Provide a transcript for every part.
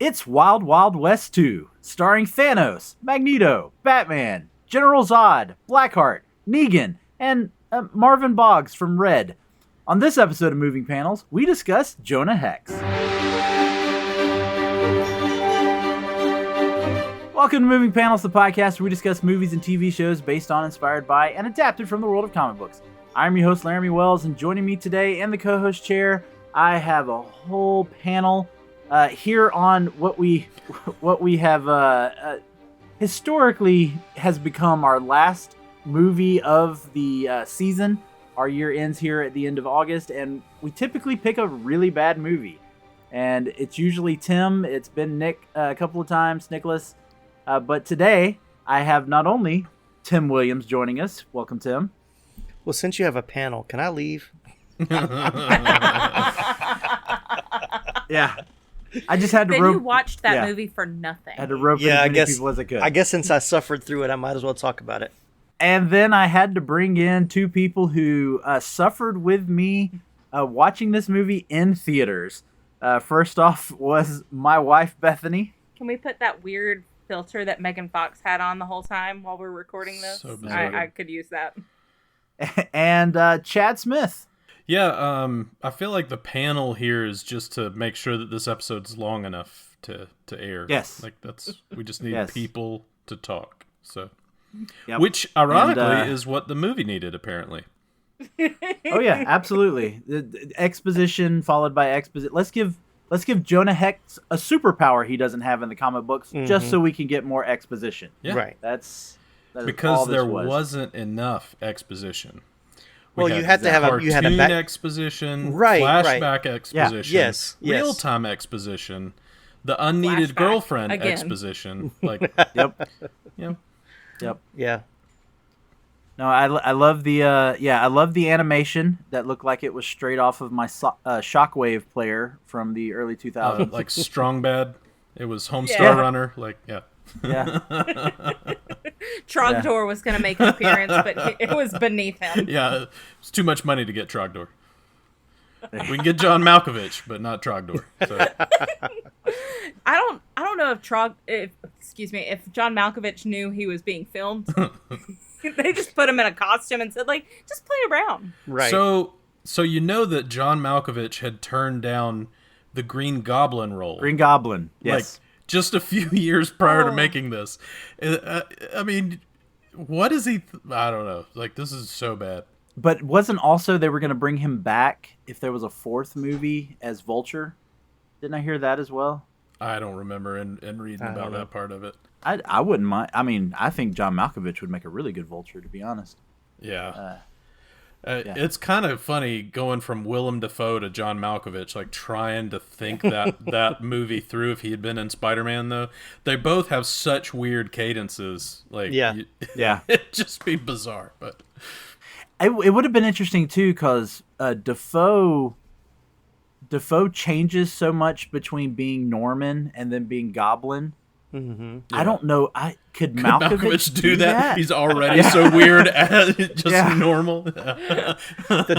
It's Wild Wild West 2, starring Thanos, Magneto, Batman, General Zod, Blackheart, Negan, and Marvin Boggs from Red. On this episode of Moving Panels, we discuss Jonah Hex. Welcome to Moving Panels, the podcast where we discuss movies and TV shows based on, inspired by, and adapted from the world of comic books. I'm your host, Laramy Wells, and joining me today in the co-host chair, I have a whole panel here on what we have historically has become our last movie of the season. Our year ends here at the end of August, and we typically pick a really bad movie. And it's usually Tim, it's been Nick a couple of times, Nicholas. But today, I have not only Tim Williams joining us. Welcome, Tim. Well, since you have a panel, can I leave? Yeah. I just had to Then rope. you watched that movie for nothing. I had to rope in as many people as I could. I guess since I suffered through it, I might as well talk about it. And then I had to bring in two people who suffered with me watching this movie in theaters. First off was my wife, Bethany. Can we put that weird filter that Megan Fox had on the whole time while we're recording this? So bizarre. I could use that. And Chad Smith. Yeah, I feel like the panel here is just to make sure that this episode's long enough to air. Yes. Like we just need Yes. people to talk. So, Yep. which ironically is what the movie needed, apparently. Oh yeah, absolutely. The exposition followed by exposition. Let's give Jonah Hex a superpower he doesn't have in the comic books, just so we can get more exposition. Yeah. Right. That is Because all this there was. wasn't enough exposition. Well, you had to have cartoon you had a back exposition, Right, flashback right. exposition, Yes. real-time exposition, the unneeded Flashback girlfriend again. exposition. Like, Yep. you know, Yep. Yeah. No, I love the I love the animation that looked like it was straight off of my Shockwave player from the early 2000s. like Strong Bad. It was Homestar Yeah. Runner. Like, yeah. Yeah. Trogdor was going to make an appearance, but it was beneath him. Yeah, it's too much money to get Trogdor. We can get John Malkovich, but not Trogdor. So. I don't know if John Malkovich knew he was being filmed. They just put him in a costume and said, like, just play around. Right. So you know that John Malkovich had turned down the Green Goblin role. Green Goblin. Yes. Like, just a few years prior to Oh. making this. I mean, what is he... I don't know. Like, this is so bad. But wasn't also they were going to bring him back if there was a fourth movie as Vulture? Didn't I hear that as well? I don't remember and reading about know. that part of it. I wouldn't mind. I mean, I think John Malkovich would make a really good Vulture, to be honest. Yeah. Yeah. It's kind of funny going from Willem Dafoe to John Malkovich, like trying to think that movie through if he had been in Spider-Man, though. They both have such weird cadences. Like, Yeah. Yeah. It'd just be bizarre, but... It would have been interesting, too, because Dafoe changes so much between being Norman and then being Goblin. Mm-hmm. I don't know. Could Malkovich do that? He's already Yeah. so weird at just Yeah. normal. The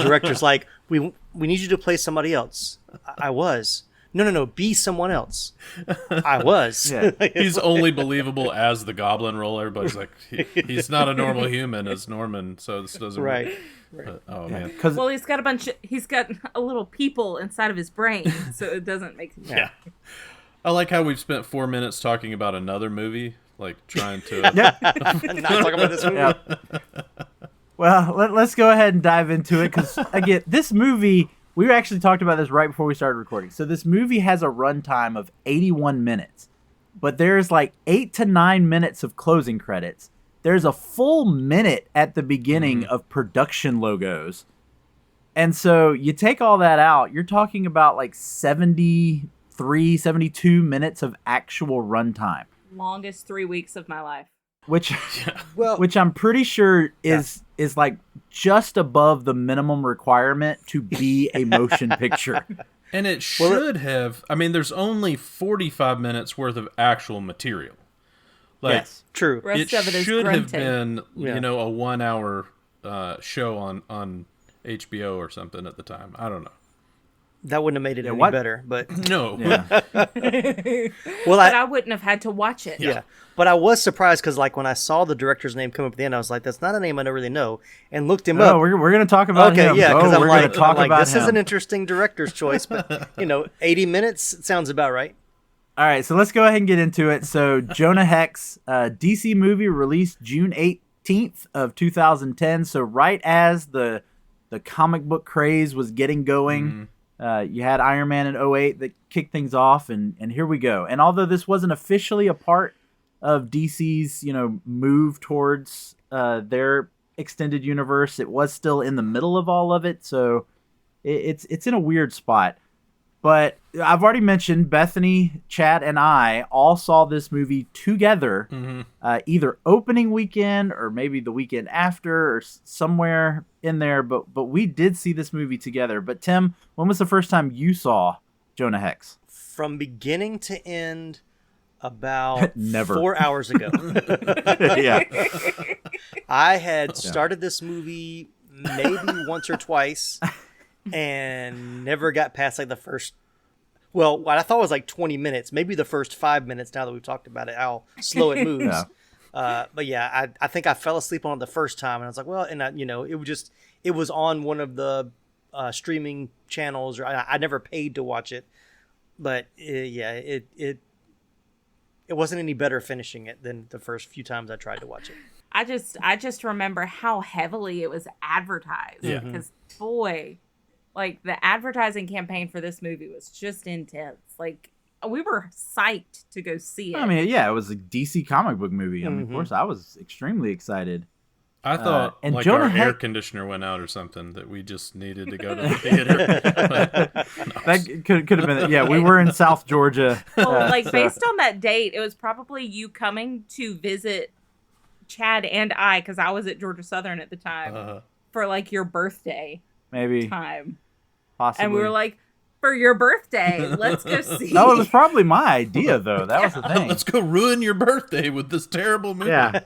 director's like, we need you to play somebody else. I was. No, be someone else. I was. Yeah. He's only believable as the Goblin role. Everybody's like, he's not a normal human as Norman, so this doesn't Right. work. Oh, man. Because Well, he's got a little people inside of his brain, so it doesn't make sense. Yeah. I like how we've spent 4 minutes talking about another movie, like trying to... Not talking about this movie. Yeah. Well, let's go ahead and dive into it because, again, this movie, we actually talked about this right before we started recording. So this movie has a runtime of 81 minutes, but there's like 8 to 9 minutes of closing credits. There's a full minute at the beginning of production logos. And so you take all that out, you're talking about like 73, 72 minutes of actual runtime. Longest 3 weeks of my life. Which, Well, which I'm pretty sure is like just above the minimum requirement to be a motion picture. And it should have... I mean, there's only 45 minutes worth of actual material. Like, Yes. true. Rest of it is should have grunting. been, a 1 hour show on HBO or something at the time. I don't know. That wouldn't have made it any what? better, but No. Yeah. well, But I wouldn't have had to watch it. yeah. But I was surprised because, like, when I saw the director's name come up at the end, I was like, "That's not a name I don't really know," and looked him No, up. we're gonna talk about Okay, him. yeah, because we're I'm gonna talk like, about this is him. an interesting director's choice, but 80 minutes sounds about right. All right, so let's go ahead and get into it. So, Jonah Hex, DC movie released June 18th of 2010. So, right as the comic book craze was getting going, you had Iron Man in 2008 that kicked things off, and here we go. And although this wasn't officially a part of DC's, move towards their extended universe, it was still in the middle of all of it. So, it's in a weird spot. But I've already mentioned Bethany, Chad, and I all saw this movie together, either opening weekend or maybe the weekend after or somewhere in there. But we did see this movie together. But Tim, when was the first time you saw Jonah Hex? From beginning to end, about Never. 4 hours ago. Yeah. I had started this movie maybe once or twice and never got past like the first, well, what I thought was like 20 minutes, maybe the first 5 minutes now that we've talked about it, how slow it moves. But yeah, I think I fell asleep on it the first time and I was like, well, and it was on one of the streaming channels, or I never paid to watch it. But it wasn't any better finishing it than the first few times I tried to watch it. I just remember how heavily it was advertised. Yeah. Because boy, like the advertising campaign for this movie was just intense. Like we were psyched to go see it. I mean, yeah, it was a DC comic book movie. I mean, of course, I was extremely excited. I thought and like Jonah our air Hex- conditioner went out or something, that we just needed to go to the theater. But, no. That could have been. Yeah, we were in South Georgia. Well, like so- based on that date, it was probably you coming to visit Chad and I, because I was at Georgia Southern at the time, for like your birthday maybe time. possibly. And we were like, for your birthday, let's go see. No, it was probably my idea though. That was the thing. Let's go ruin your birthday with this terrible movie. Yeah.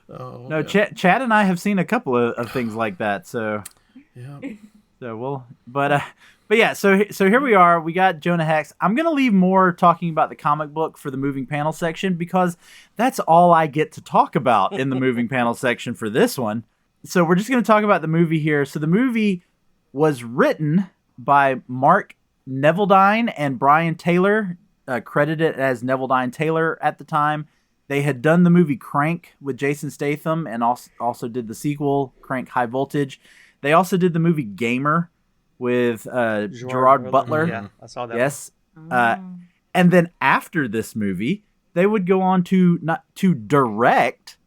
Oh, No, yeah. Chad and I have seen a couple of things like that. So Yeah. we'll, but yeah. So here we are. We got Jonah Hex. I'm gonna leave more talking about the comic book for the moving panel section because that's all I get to talk about in the moving panel section for this one. So we're just gonna talk about the movie here. So the movie was written by Mark Neveldine and Brian Taylor, credited as Neveldine Taylor at the time. They had done the movie Crank with Jason Statham and also did the sequel, Crank High Voltage. They also did the movie Gamer with Gerard Butler. Yeah, I saw that. Yes. And then after this movie, they would go on to direct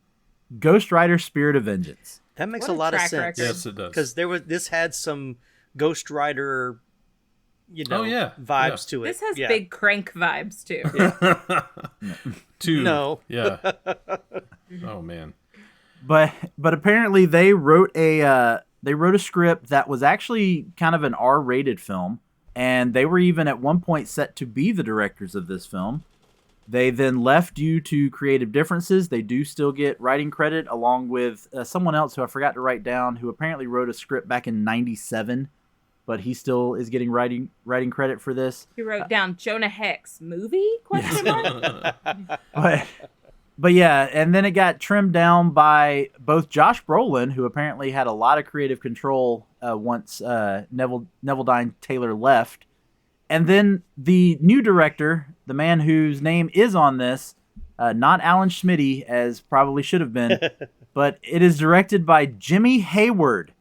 Ghost Rider Spirit of Vengeance. That makes What a a lot of track sense. record. Yes, it does. Because this had some Ghost Rider, vibes to it. This has Yeah. big Crank vibes too. Two. No. Yeah. Oh man. But apparently they wrote a script that was actually kind of an R-rated film, and they were even at one point set to be the directors of this film. They then left due to creative differences. They do still get writing credit along with someone else who I forgot to write down, who apparently wrote a script back in '97, but he still is getting writing credit for this. He wrote down Jonah Hex movie ? But yeah, and then it got trimmed down by both Josh Brolin, who apparently had a lot of creative control once Neveldine Taylor left, and then the new director, the man whose name is on this, not Alan Schmitty, as probably should have been, but it is directed by Jimmy Hayward.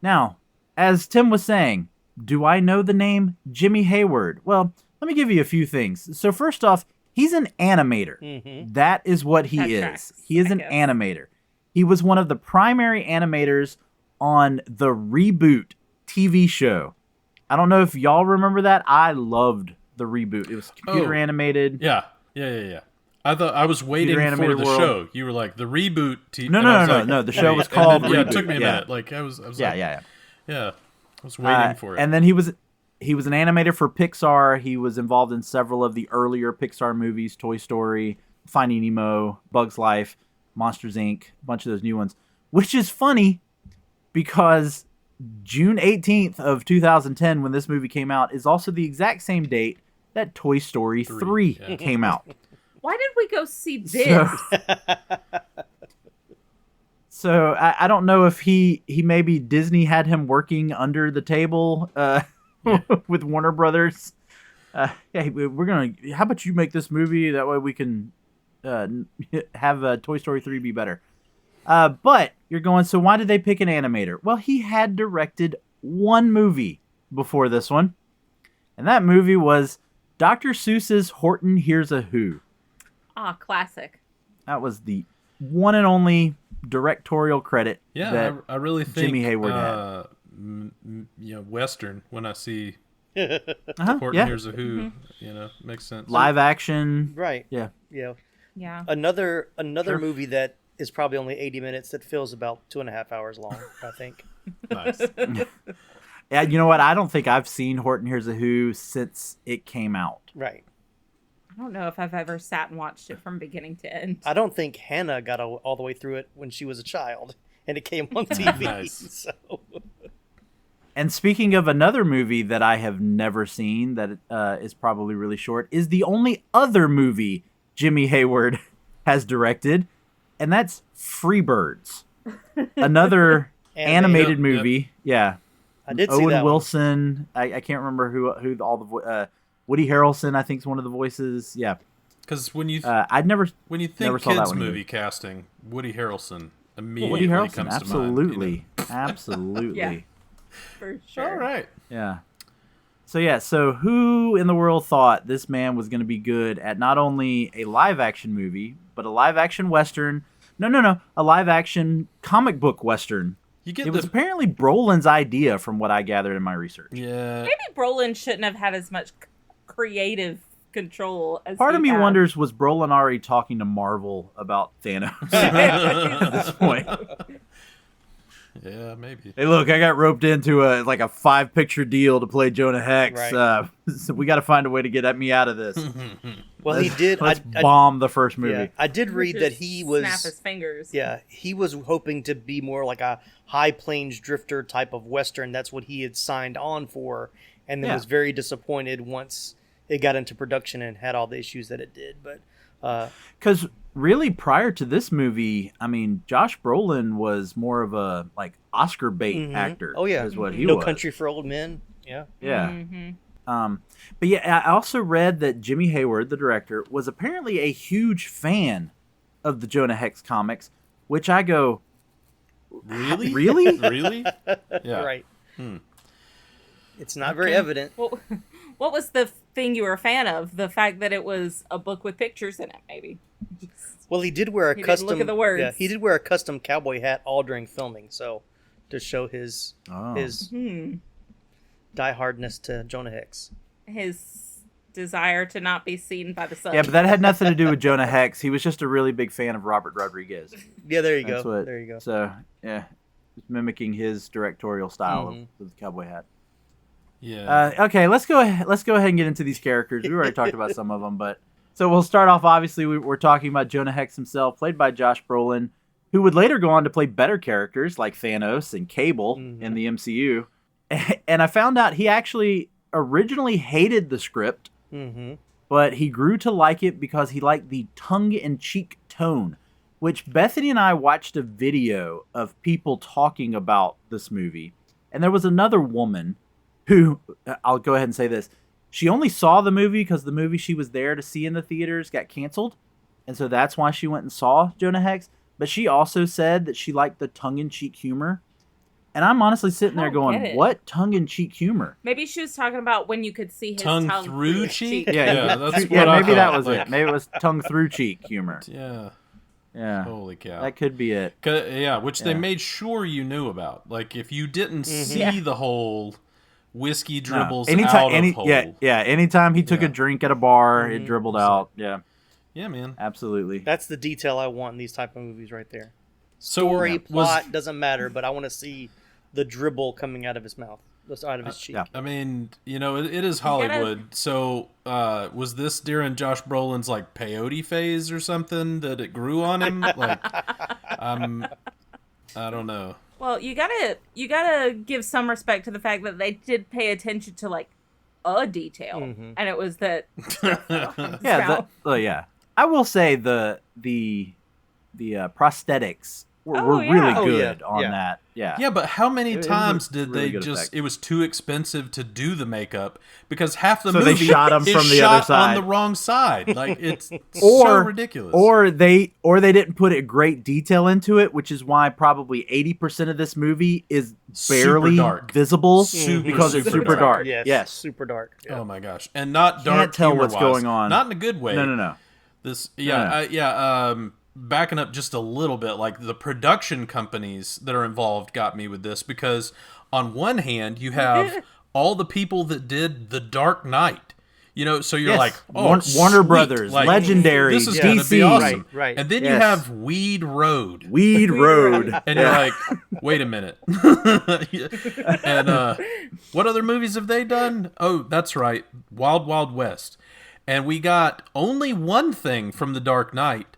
Now, as Tim was saying, do I know the name Jimmy Hayward? Well, let me give you a few things. So first off, he's an animator. Mm-hmm. That is what he That is. tracks, He is I an guess. animator. He was one of the primary animators on the Reboot TV show. I don't know if y'all remember that. I loved the Reboot. It was computer animated. Yeah. I thought I was waiting for animated the world. show. You were like the reboot. No. The show was called Yeah, it Reboot. took me a Yeah. minute. Like I was Yeah. like, yeah. I was waiting for it. And then he was an animator for Pixar. He was involved in several of the earlier Pixar movies: Toy Story, Finding Nemo, Bug's Life, Monsters Inc., a bunch of those new ones. Which is funny because June 18th of 2010, when this movie came out, is also the exact same date that Toy Story 3 came out. Why did we go see this? So I don't know if he maybe Disney had him working under the table with Warner Brothers. Yeah, we're gonna. How about you make this movie? That way we can have Toy Story 3 be better. But you're going. So why did they pick an animator? Well, he had directed one movie before this one, and that movie was Dr. Seuss's Horton Hears a Who. Ah, classic. That was the one and only directorial credit. Yeah, that I really think Jimmy Hayward had. Western when I see Uh-huh, Horton yeah. Hears a Who, makes sense. Live action. Right. Yeah. Yeah. Yeah. Another Sure. movie that is probably only 80 minutes that feels about 2.5 hours long, I think. Nice. Yeah, you know what? I don't think I've seen Horton Hears a Who since it came out. Right. I don't know if I've ever sat and watched it from beginning to end. I don't think Hannah got all the way through it when she was a child, and it came on TV. Nice. So. And speaking of another movie that I have never seen that is probably really short, is the only other movie Jimmy Hayward has directed, and that's Freebirds. Another animated Yep, movie. Yeah. I did see Owen that Wilson. I can't remember who all the Woody Harrelson, I think, is one of the voices. Yeah. Because when you I'd never think never saw that kids one movie either. casting, Woody Harrelson immediately Woody Harrelson, comes absolutely. to mind. Absolutely. Yeah. For sure. All right. Yeah. So who in the world thought this man was going to be good at not only a live action movie, but a live action Western? No. A live action comic book Western. You get It was apparently Brolin's idea from what I gathered in my research. yeah. Maybe Brolin shouldn't have had as much creative control as Part he of me had. wonders, was Brolin already talking to Marvel about Thanos at this point? Yeah, maybe. Hey, look, I got roped into a 5-picture deal to play Jonah Hex. Right. So we got to find a way to get me out of this. Well, he did. Let's bomb the first movie. Yeah, I did read that he was. Snap his fingers. Yeah, he was hoping to be more like a high plains drifter type of Western. That's what he had signed on for, and then Yeah. was very disappointed once it got into production and had all the issues that it did. But Because really, prior to this movie, I mean, Josh Brolin was more of a Oscar bait actor. Oh yeah, is what he No was. Country for Old Men. Yeah. Yeah. Mm-hmm. But yeah, I also read that Jimmy Hayward, the director, was apparently a huge fan of the Jonah Hex comics, which I go, Really? really? Really? Yeah. Right. It's not very evident. Well, what was the thing you were a fan of? The fact that it was a book with pictures in it, maybe. Well, he did wear a He didn't custom. look at the words. Yeah, he did wear a custom cowboy hat all during filming, so to show his his diehardness to Jonah Hex. His desire to not be seen by the sun. Yeah, but that had nothing to do with Jonah Hex. He was just a really big fan of Robert Rodriguez. Yeah, there you That's go. what, There you go. So, yeah, just mimicking his directorial style of the cowboy hat. Yeah. Okay, let's go ahead and get into these characters. We already talked about some of them, but so we'll start off. Obviously, we're talking about Jonah Hex himself, played by Josh Brolin, who would later go on to play better characters like Thanos and Cable in the MCU. And I found out he actually originally hated the script, but he grew to like it because he liked the tongue-in-cheek tone, which Bethany and I watched a video of people talking about this movie. And there was another woman who, I'll go ahead and say this, she only saw the movie because the movie she was there to see in the theaters got canceled. And so that's why she went and saw Jonah Hex. But she also said that she liked the tongue-in-cheek humor. And I'm honestly sitting there going, what tongue-in-cheek humor? Maybe she was talking about when you could see his tongue through his cheek? Yeah, that's what yeah, I maybe that thought, was it. Maybe it was tongue-through-cheek humor. Yeah. Yeah. Holy cow. That could be it. Yeah, which they Yeah. made sure you knew about. Like, if you didn't see the whole whiskey dribbles out of hole. Yeah, anytime he took a drink at a bar, it dribbled out. Yeah. Yeah, man. Absolutely. That's the detail I want in these type of movies right there. So, Story, plot, doesn't matter, but I want to see the dribble coming out of his mouth, out of his cheek. Yeah. I mean, it is Hollywood. So, was this during Josh Brolin's like peyote phase or something that it grew on him? Like, I don't know. Well, you gotta give some respect to the fact that they did pay attention to like a detail, and it was that. Yeah. I will say the prosthetics were really good on that. Yeah. Yeah, but how many times did really they good just? effect. It was too expensive to do the makeup because half the So movie they shot 'em is from the shot other side. on the wrong side. Like it's so ridiculous. Or they didn't put a great detail into it, which is why probably 80% of this movie is barely dark. visible super because it's super dark. Yes, super dark. Yeah. Oh my gosh, and not dark. Can't tell what's humor-wise. going on. Not in a good way. No. This, No. backing up just a little bit, like the production companies that are involved got me with this because on one hand you have all the people that did The Dark Knight, so you're like, oh, Warner sweet. Brothers, like, Legendary, this is gonna be DC. awesome. Right. And then you Yes. have Weed Road, and and you're like, wait a minute. And what other movies have they done? Oh, that's right, Wild Wild West. And we got only one thing from The Dark Knight,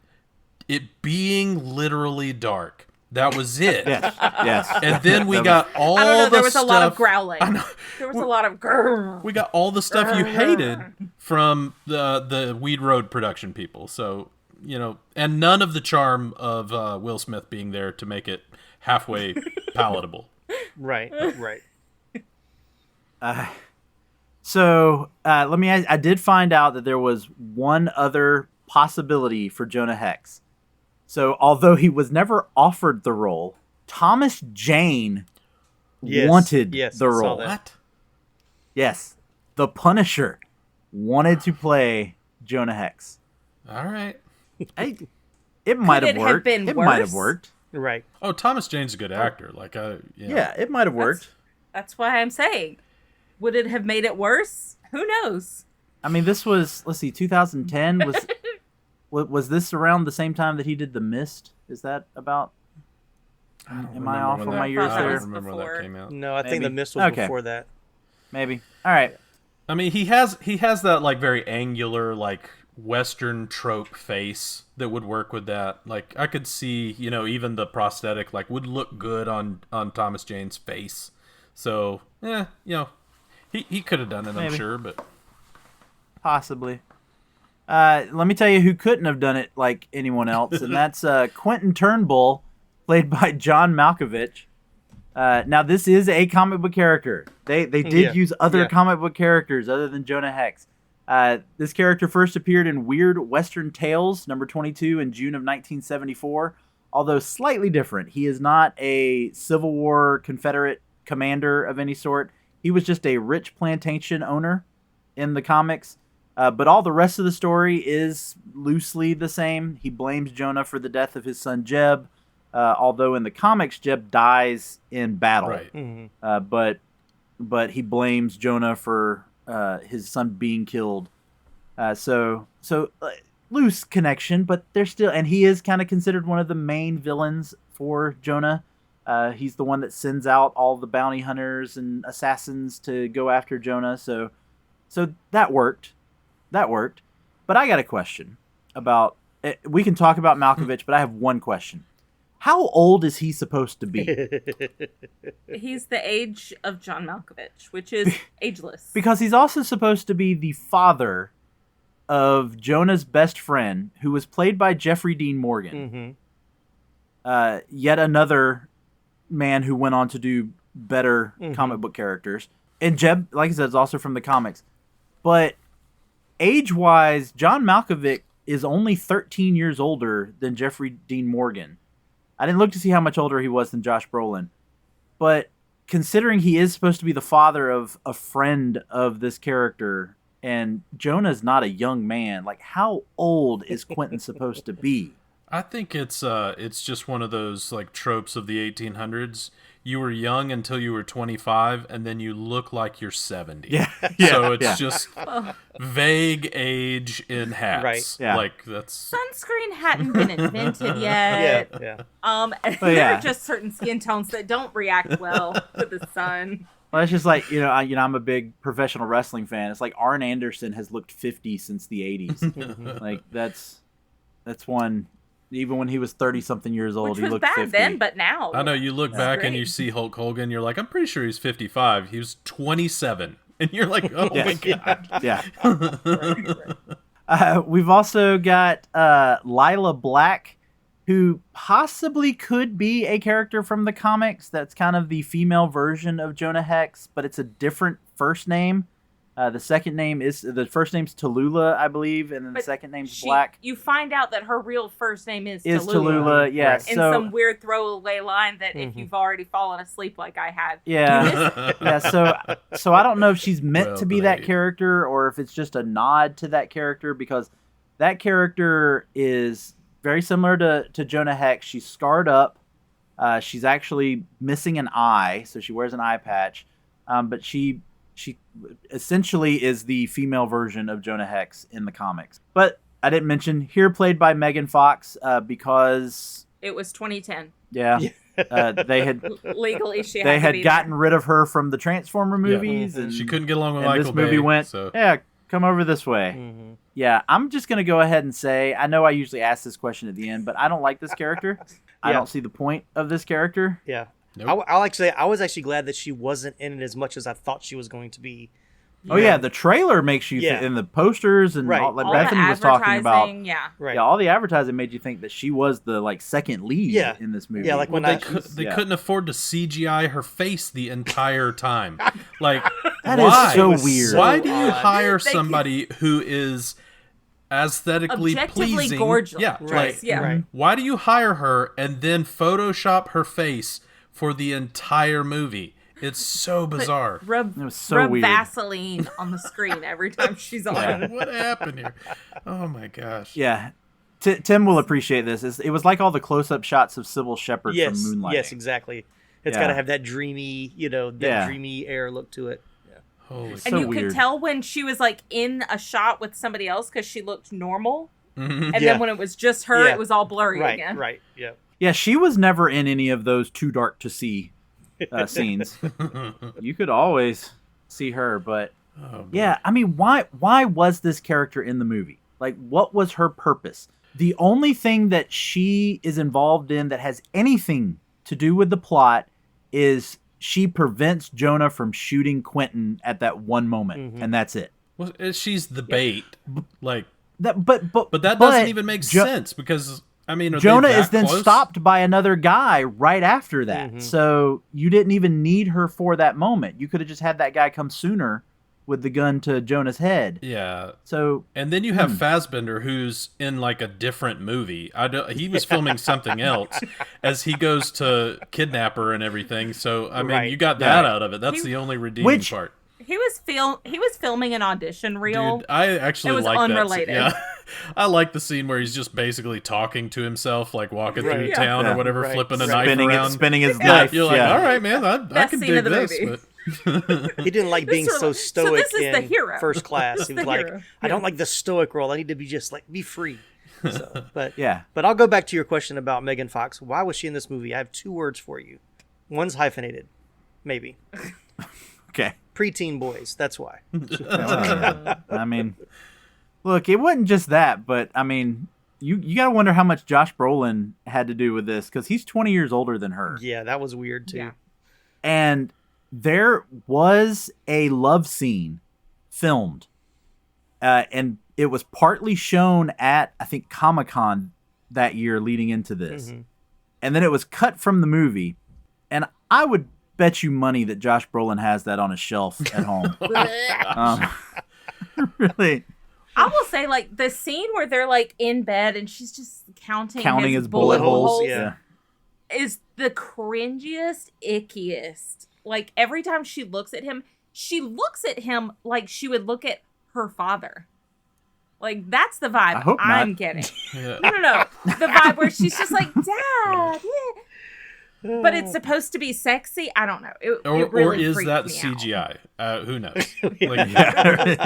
it being literally dark. That was it. yes. And then we got all the I don't know. There was stuff. a lot of growling. I know. There was a lot of grrr. We got all the stuff you hated from the Weed Road production people. So, and none of the charm of Will Smith being there to make it halfway palatable. Right. So let me ask, I did find out that there was one other possibility for Jonah Hex. So although he was never offered the role, Thomas Jane wanted the role. What? Yes. The Punisher wanted to play Jonah Hex. All right. It might have it have worked. been It might worse? have worked. Right. Oh, Thomas Jane's a good actor. Like, Yeah, it might have worked. That's why I'm saying. Would it have made it worse? Who knows? I mean, this was, 2010 was this around the same time that he did The Mist? Is that about? Am I off on my years thought that I there? was don't remember when before. that came out. No, I think Maybe. the mist was Okay. before that. Maybe. All right. I mean, he has that like very angular, like Western trope face that would work with that. Like I could see, even the prosthetic like would look good on Thomas Jane's face. So he could have done it, I'm Maybe. sure, but Possibly. Let me tell you who couldn't have done it like anyone else, and that's Quentin Turnbull, played by John Malkovich. Now, this is a comic book character. They did use other comic book characters other than Jonah Hex. This character first appeared in Weird Western Tales, number 22, in June of 1974, although slightly different. He is not a Civil War Confederate commander of any sort. He was just a rich plantation owner in the comics. But all the rest of the story is loosely the same. He blames Jonah for the death of his son Jeb, although in the comics Jeb dies in battle. right. Mm-hmm. But he blames Jonah for his son being killed. So loose connection, but they're still, and he is kind of considered one of the main villains for Jonah. He's the one that sends out all the bounty hunters and assassins to go after Jonah. So that worked. But I got a question about. We can talk about Malkovich, but I have one question. How old is he supposed to be? He's the age of John Malkovich, which is ageless. Because he's also supposed to be the father of Jonah's best friend, who was played by Jeffrey Dean Morgan. Mm-hmm. Yet another man who went on to do better comic book characters. And Jeb, like I said, is also from the comics. But age-wise, John Malkovich is only 13 years older than Jeffrey Dean Morgan. I didn't look to see how much older he was than Josh Brolin. But considering he is supposed to be the father of a friend of this character, and Jonah's not a young man, like, how old is Quentin supposed to be? I think it's just one of those like tropes of the 1800s. You were young until you were 25, and then you look like you're 70. So it's just vague age in hats. Right. Yeah. Like that's Sunscreen hadn't been invented yet. Yeah. There are just certain skin tones that don't react well to the sun. Well, it's just like, I'm a big professional wrestling fan. It's like Arn Anderson has looked 50 since the 80s. Like, that's one Even when he was 30-something years old, Which he was looked bad 50. then, but now. I know you look back and great. you see Hulk Hogan, you're like, I'm pretty sure he's 55. He was 27. And you're like, oh my God. Yeah. Right. We've also got Lila Black, who possibly could be a character from the comics. That's kind of the female version of Jonah Hex, but it's a different first name. The first name's Tallulah, I believe, and then the But second name's Black. You find out that her real first name is Tallulah, yeah. Right. In So, some weird throwaway line that if you've already fallen asleep like I had, yeah, yeah. So I don't know if she's meant Well to be that played. character or if it's just a nod to that character, because that character is very similar to Jonah Hex. She's scarred up. She's actually missing an eye, so she wears an eye patch. But she essentially is the female version of Jonah Hex in the comics. But I didn't mention here, played by Megan Fox, because it was 2010. they had Legally, she they had to had be gotten there. rid of her from the Transformer movies, and She couldn't get along with and Michael this movie Bay, went, so. yeah, come over this way. Mm-hmm. Yeah, I'm just gonna go ahead and say, I know I usually ask this question at the end, but I don't like this character. I Yeah. don't see the point of this character. Yeah. Nope. I was actually glad that she wasn't in it as much as I thought she was going to be. Oh yeah, the trailer makes you Yeah. in the posters and Right. all, like All Bethany the was talking about. advertising, yeah. Right. Yeah, all the advertising made you think that she was the second lead Yeah. in this movie. Yeah, like Well, when they couldn't afford to CGI her face the entire time. Like, That is why? so was weird. so Why do you odd. hire They- somebody who is aesthetically Objectively pleasing? gorgeous. Yeah, Right. like, Yeah. Right. why do you hire her and then Photoshop her face for the entire movie? It's so bizarre. Rub, It was so rub weird. Vaseline on the screen every time she's on. What happened here? Oh my gosh. Yeah. Tim will appreciate this. It was like all the close-up shots of Sybil Shepherd Yes. from Moonlighting. Yes, exactly. It's Yeah. got to have that dreamy, dreamy air look to it. Holy And And so you weird. could tell when she was like in a shot with somebody else because she looked normal. Mhm. And Yeah. then when it was just her, Yeah. it was all blurry Right. again. Right. Yeah. Yeah, she was never in any of those too dark to see scenes. You could always see her, but Oh, yeah, I mean, why was this character in the movie? Like, what was her purpose? The only thing that she is involved in that has anything to do with the plot is she prevents Jonah from shooting Quentin at that one moment, and that's it. Well, she's the bait. Like, But that doesn't even make sense because I mean, are they Jonah that is then close? stopped by another guy right after that. So you didn't even need her for that moment. You could have just had that guy come sooner with the gun to Jonah's head. Yeah. So And then you have Fassbender, who's in like a different movie. He was filming something else as he goes to kidnap her and everything. So I mean, Right. you got that out of it. That's He- the only redeeming Which- part. He was filming an audition reel. Dude, I actually It was like unrelated. that. Yeah, I like the scene where he's just basically talking to himself, like walking through Right. town Yeah. or whatever, Right. flipping a Right. knife around. spinning his Yeah, knife. you're like, yeah. all right, man, I Best can scene dig of the this. movie. But He didn't like being so So stoic this is the in hero. first class. He was the like, hero. I don't like the stoic role. I need to be just like be free. So, but Yeah. But I'll go back to your question about Megan Fox. Why was she in this movie? I have two words for you. One's hyphenated, maybe. Okay. Preteen boys. That's why. I mean, look, it wasn't just that, but I mean, you got to wonder how much Josh Brolin had to do with this because he's 20 years older than her. Yeah, that was weird too. Yeah. And there was a love scene filmed, and it was partly shown at, I think, Comic-Con that year leading into this. And then it was cut from the movie. And I would bet you money that Josh Brolin has that on a shelf at home. Really. I will say, like, the scene where they're, like, in bed and she's just counting His bullet holes. Yeah. is the cringiest, ickiest. Like, every time she looks at him like she would look at her father. Like, that's the vibe I hope not. I'm getting. yeah. No. The vibe where she's just like, Dad, yeah. But it's supposed to be sexy. I don't know. It Or really is freaked that me out. CGI? Who knows? Like,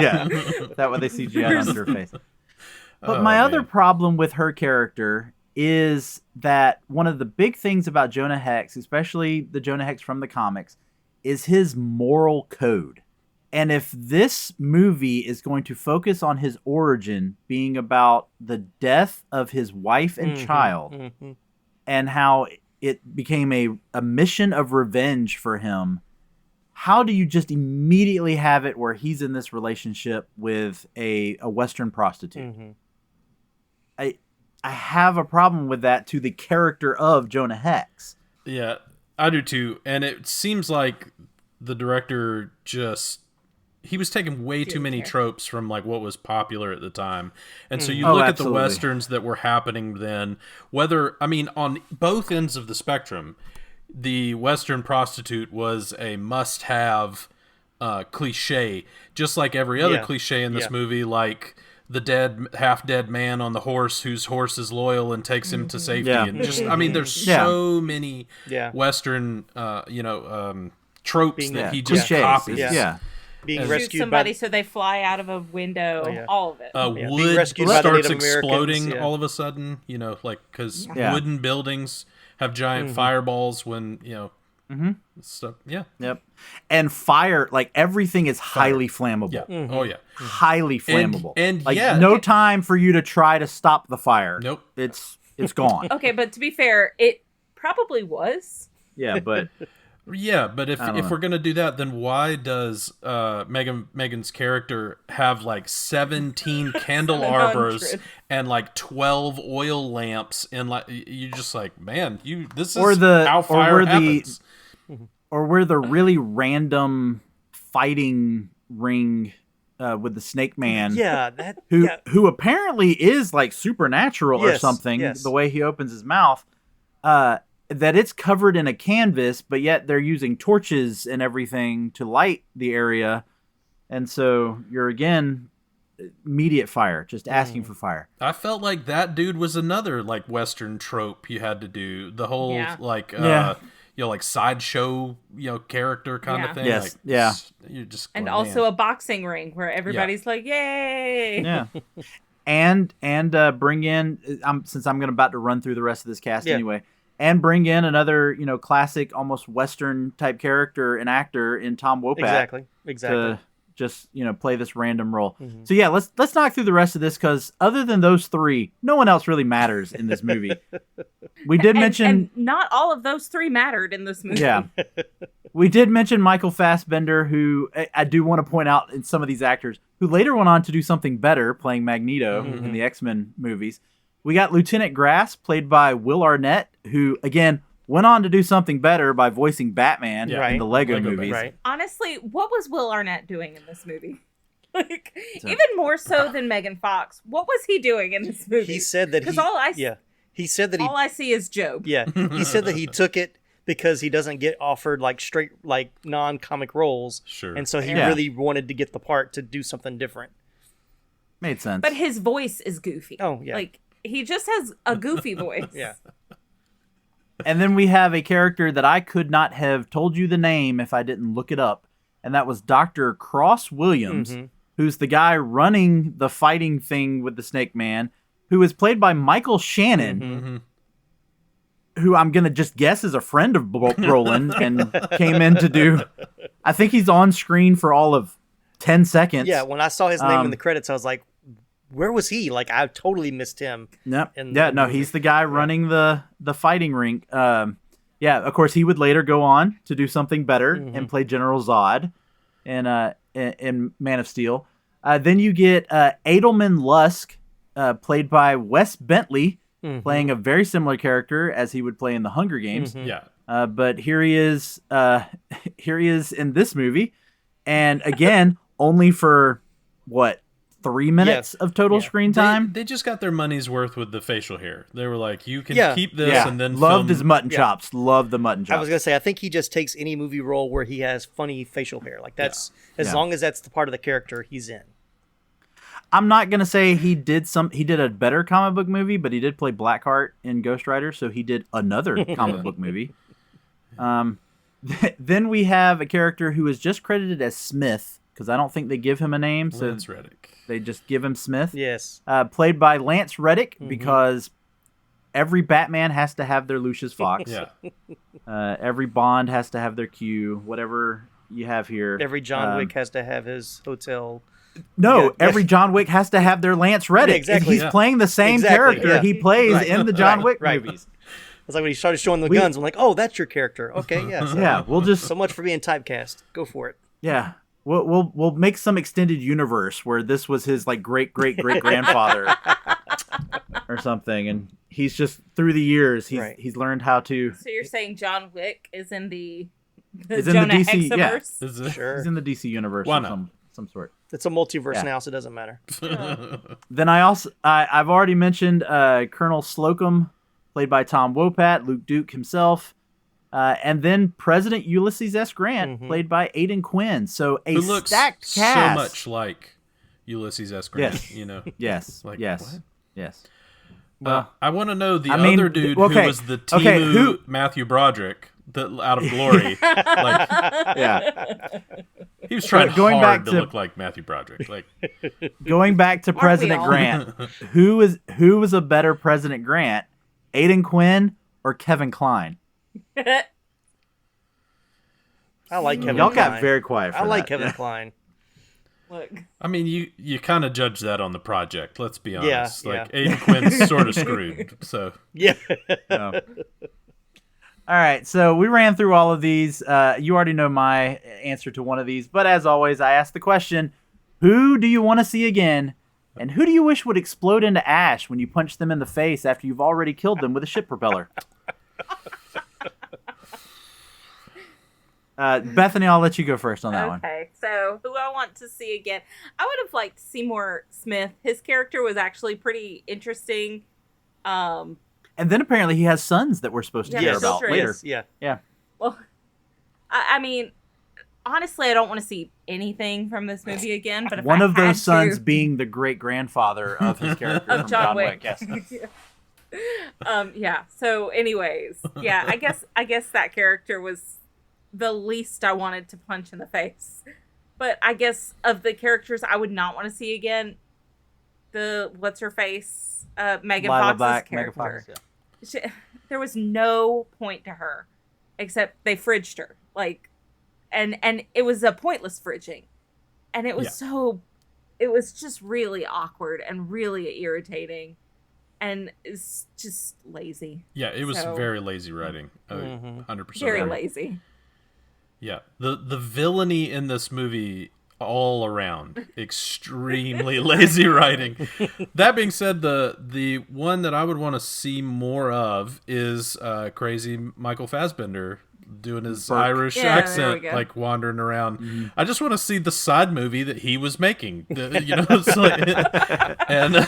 Yeah. That what they CGI on her face. But my other problem with her character is that one of the big things about Jonah Hex, especially the Jonah Hex from the comics, is his moral code. And if this movie is going to focus on his origin being about the death of his wife and child and how it became a mission of revenge for him, how do you just immediately have it where he's in this relationship with a Western prostitute? I have a problem with that to the character of Jonah Hex. Yeah, I do too. And it seems like the director he was taking way too many tropes from like what was popular at the time. And so you look at the Westerns that were happening then, on both ends of the spectrum, the Western prostitute was a must-have cliche, just like every other cliche in this movie, like the half-dead man on the horse whose horse is loyal and takes him to safety. And just, there's so many Western, tropes that he just copies. Being rescued somebody so they fly out of a window, all of it. Wood starts exploding all of a sudden, because wooden buildings have giant fireballs when, stuff. Yep. And fire, like everything is highly flammable. Yeah. Oh, yeah. Highly flammable. And no time for you to try to stop the fire. Nope. It's gone. Okay, but to be fair, it probably was. Yeah, but... Yeah, but if we're gonna do that, then why does Megan's character have like 17 candelabras and like 12 oil lamps and like you just like, man, this is how fire happens. Or where the really random fighting ring with the Snake Man, who apparently is like supernatural or something. The way he opens his mouth. That it's covered in a canvas, but yet they're using torches and everything to light the area. And so you're, again, immediate fire, just asking for fire. I felt like that dude was another, like, Western trope you had to do. The whole, like sideshow, character kind of thing. Yes, like, you're just going, and also a boxing ring where everybody's like, yay! Yeah. And bring in, since I'm about to run through the rest of this cast anyway, and bring in another, classic, almost Western type character and actor in Tom Wopat. Exactly. To just, play this random role. So yeah, let's knock through the rest of this because other than those three, no one else really matters in this movie. We did mention, and not all of those three mattered in this movie. Yeah, we did mention Michael Fassbender, who I do want to point out in some of these actors who later went on to do something better, playing Magneto in the X-Men movies. We got Lieutenant Grass, played by Will Arnett, who, again, went on to do something better by voicing Batman in the Lego movies. Right. Honestly, what was Will Arnett doing in this movie? Even more so than Megan Fox. What was he doing in this movie? He said that he said that all I see is Job. Yeah, he said that he took it because he doesn't get offered like straight non-comic roles. Sure. And so he really wanted to get the part to do something different. Made sense. But his voice is goofy. Oh, yeah. He just has a goofy voice. Yeah. And then we have a character that I could not have told you the name if I didn't look it up. And that was Dr. Cross Williams, who's the guy running the fighting thing with the Snake Man, who is played by Michael Shannon, who I'm going to just guess is a friend of Brolin and came in to do... I think he's on screen for all of 10 seconds. Yeah, when I saw his name in the credits, I was like, where was he? Like, I totally missed him. Yep. He's the guy running the fighting rink. Of course, he would later go on to do something better and play General Zod in Man of Steel. Then you get Adelman Lusk, played by Wes Bentley, playing a very similar character as he would play in the Hunger Games. But here he is in this movie. And again, only for, 3 minutes of total screen time? They just got their money's worth with the facial hair. They were like, you can keep this and then loved his mutton chops. Loved the mutton chops. I was going to say, I think he just takes any movie role where he has funny facial hair. Like, that's as long as that's the part of the character he's in. I'm not going to say he did a better comic book movie, but he did play Blackheart in Ghost Rider, so he did another comic book movie. Then we have a character who is just credited as Smith, because I don't think they give him a name. So Lance Reddick. They just give him Smith. Yes. Played by Lance Reddick, because every Batman has to have their Lucius Fox. Every Bond has to have their Q. Whatever you have here. Every John Wick has to have his hotel. No, Yeah. every John Wick has to have their Lance Reddick. Yeah, exactly. He's playing the same character he plays in the John Wick movies. It's like when he started showing the guns, I'm like, oh, that's your character. Okay, yeah. So, yeah, we'll just so much for being typecast. Go for it. Yeah. We'll make some extended universe where this was his like great grandfather or something, and he's just through the years he's learned how to. So you're saying John Wick is in the Is in Jonah the DC, Hexiverse? Sure. He's in the DC universe Why of not? some sort. It's a multiverse now, so it doesn't matter. Then I've already mentioned Colonel Slocum, played by Tom Wopat, Luke Duke himself. And then President Ulysses S. Grant, played by Aidan Quinn. So Who looks stacked so cast. much like Ulysses S. Grant. Yes. You know. Yes. Like, yes. what? Yes. I want to know the I mean, other dude okay, who was the Timu who- Matthew Broderick out of Glory. Like, Yeah. he was trying Going hard back to to- look like Matthew Broderick. Like, Going back to President all? Grant, who was a better President Grant, Aidan Quinn or Kevin Kline? I like Kevin Y'all Kline. got very quiet for I like that. Kevin Yeah. Kline. Look. I mean, you kind of judge that on the project. Let's be honest. Yeah. Like, Aidan Quinn's sort of screwed. So Yeah. So. All right, so we ran through all of these. You already know my answer to one of these, but as always, I ask the question, who do you want to see again, and who do you wish would explode into ash when you punch them in the face after you've already killed them with a ship propeller? Bethany, I'll let you go first on that one. Okay, so who I want to see again? I would have liked Seymour Smith. His character was actually pretty interesting. And then apparently he has sons that we're supposed to Yeah, care that's about true. later. Yes, yeah. Yeah. Well, I mean, honestly, I don't want to see anything from this movie again. But if One I of had those sons to, being the great grandfather of his character of from John Wick. Yes. Yeah. So, anyways, yeah, I guess that character was the least I wanted to punch in the face. But I guess of the characters I would not want to see again, the what's her face, Megan Lila Fox's Black, character. Megan Fox, yeah. There was no point to her, except they fridged her, like, and it was a pointless fridging, and it was it was just really awkward and really irritating, and it's just lazy. yeah, it was So- very lazy writing. 100%. Very lazy. Yeah, the villainy in this movie all around extremely lazy writing. That being said, the one that I would want to see more of is crazy Michael Fassbender doing his Irish Yeah, there we accent, go. like wandering around. I just want to see the side movie that he was making. You know, it's like, and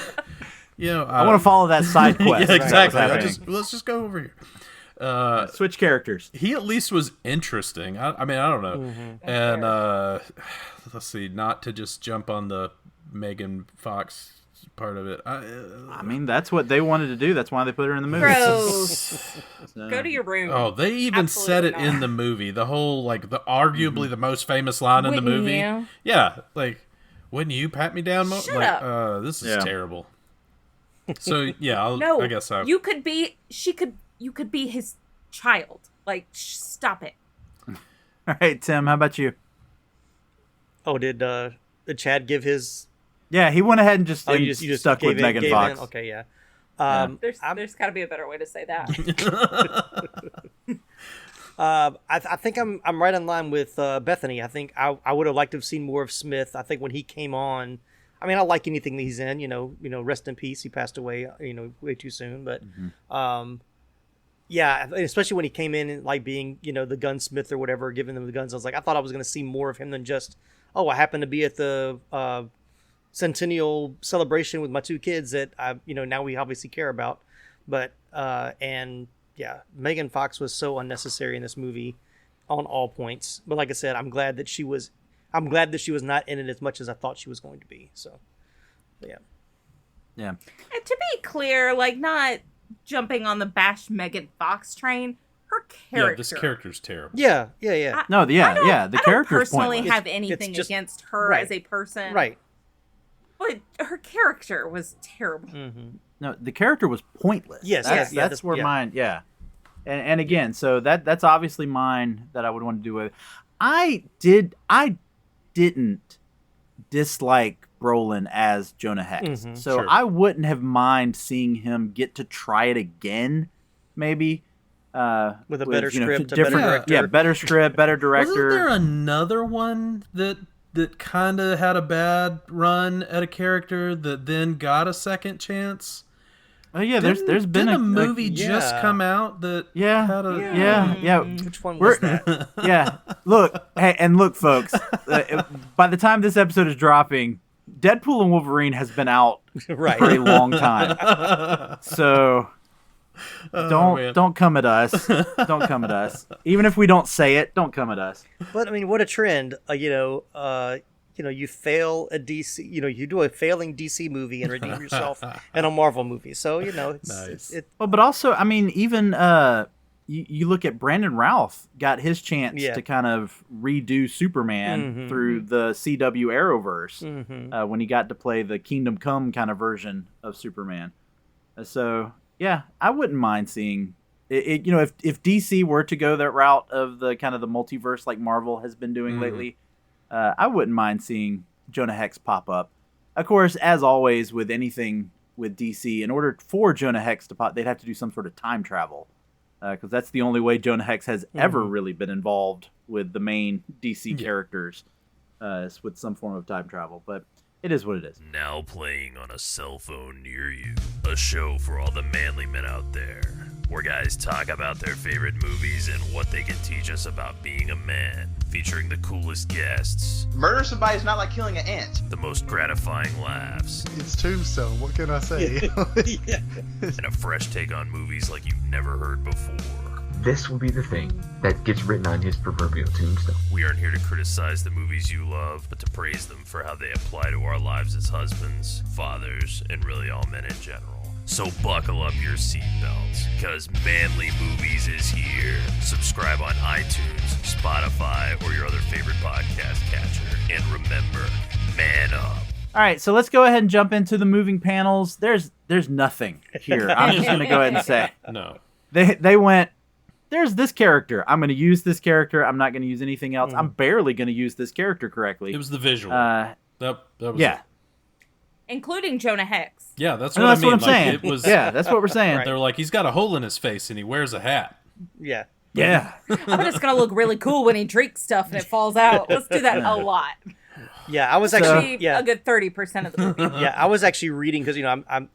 you know, I want to follow that side quest. yeah, exactly. Right? Let's just go over here. Switch characters. He at least was interesting. I mean, I don't know. And let's see, not to just jump on the Megan Fox part of it. I mean, that's what they wanted to do. That's why they put her in the movie. Gross. Go to your room. Oh, they even said it Absolutely in the movie. The whole, like, the arguably the most famous line in the Wouldn't movie. you? Yeah, like, wouldn't you pat me down? Shut like, up. This is terrible. So yeah, No, I guess so. You could be. You could be his child. Like, stop it. All right, Tim, how about you? Oh, did Chad give his? Yeah, he went ahead and just, You just stuck with gave Megan in? Fox. Okay, yeah. There's got to be a better way to say that. I think I'm right in line with Bethany. I think I would have liked to have seen more of Smith. I think when he came on, I mean, I like anything that he's in. You know, rest in peace. He passed away, way too soon. But yeah, especially when he came in and like being, the gunsmith or whatever, giving them the guns. I was like, I thought I was going to see more of him than just, I happened to be at the centennial celebration with my two kids that now we obviously care about. But and yeah, Megan Fox was so unnecessary in this movie on all points. But like I said, I'm glad that she was not in it as much as I thought she was going to be. So yeah. Yeah. And to be clear, like, not jumping on the bash Megan Fox train. Her character. Yeah, this character's terrible. Yeah. No, I don't- the I don't character's personally pointless. have anything just- against her right. as a person. Right. But her character was terrible. No, the character was pointless. Yes, that's where yeah. mine. Yeah, and again, so that's obviously mine that I would want to do with. I didn't dislike Brolin as Jonah Hex, so sure. I wouldn't have mind seeing him get to try it again, maybe With a better script, a different, better director. yeah, better script, better director. Wasn't there another one that kind of had a bad run at a character that then got a second chance? Oh yeah, there's been a movie just yeah. come out that had a yeah. Which one was that? Yeah, look, folks. By the time this episode is dropping, Deadpool and Wolverine has been out Right. for a long time. So don't come at us. Don't come at us. Even if we don't say it, don't come at us. But I mean, what a trend! You fail a DC. You do a failing DC movie and redeem yourself in a Marvel movie. So it's Nice. Well, but also, I mean, even you look at Brandon Routh got his chance to kind of redo Superman through the CW Arrowverse when he got to play the Kingdom Come kind of version of Superman. So yeah, I wouldn't mind seeing it. If DC were to go that route of the kind of the multiverse like Marvel has been doing lately, I wouldn't mind seeing Jonah Hex pop up. Of course, as always with anything with DC, in order for Jonah Hex to pop, they'd have to do some sort of time travel, because that's the only way Jonah Hex has ever really been involved with the main DC characters, is with some form of time travel. But it is what it is. Now playing on a cell phone near you. A show for all the manly men out there, where guys talk about their favorite movies and what they can teach us about being a man, featuring the coolest guests, Murder somebody is not like killing an ant. the most gratifying laughs, It's Tombstone. What can I say? and a fresh take on movies like you've never heard before. This will be the thing that gets written on his proverbial tombstone. We aren't here to criticize the movies you love, but to praise them for how they apply to our lives as husbands, fathers, and really all men in general. So buckle up your seatbelts, because Manly Movies is here. Subscribe on iTunes, Spotify, or your other favorite podcast catcher. And remember, man up. All right, so let's go ahead and jump into the moving panels. There's nothing here. I'm just going to go ahead and say No. they went. There's this character. I'm going to use this character. I'm not going to use anything else. I'm barely going to use this character correctly. It was the visual. That was yeah. it. Including Jonah Hex. Yeah, that's No, what that's I mean. what I'm saying. It was, Yeah, that's what we're saying. They were like, he's got a hole in his face and he wears a hat. Yeah. Yeah. I'm just gonna look really cool when he drinks stuff and it falls out. Let's do that a lot. Yeah, I was So- actually A good 30% of the movie. yeah, I was actually reading because I'm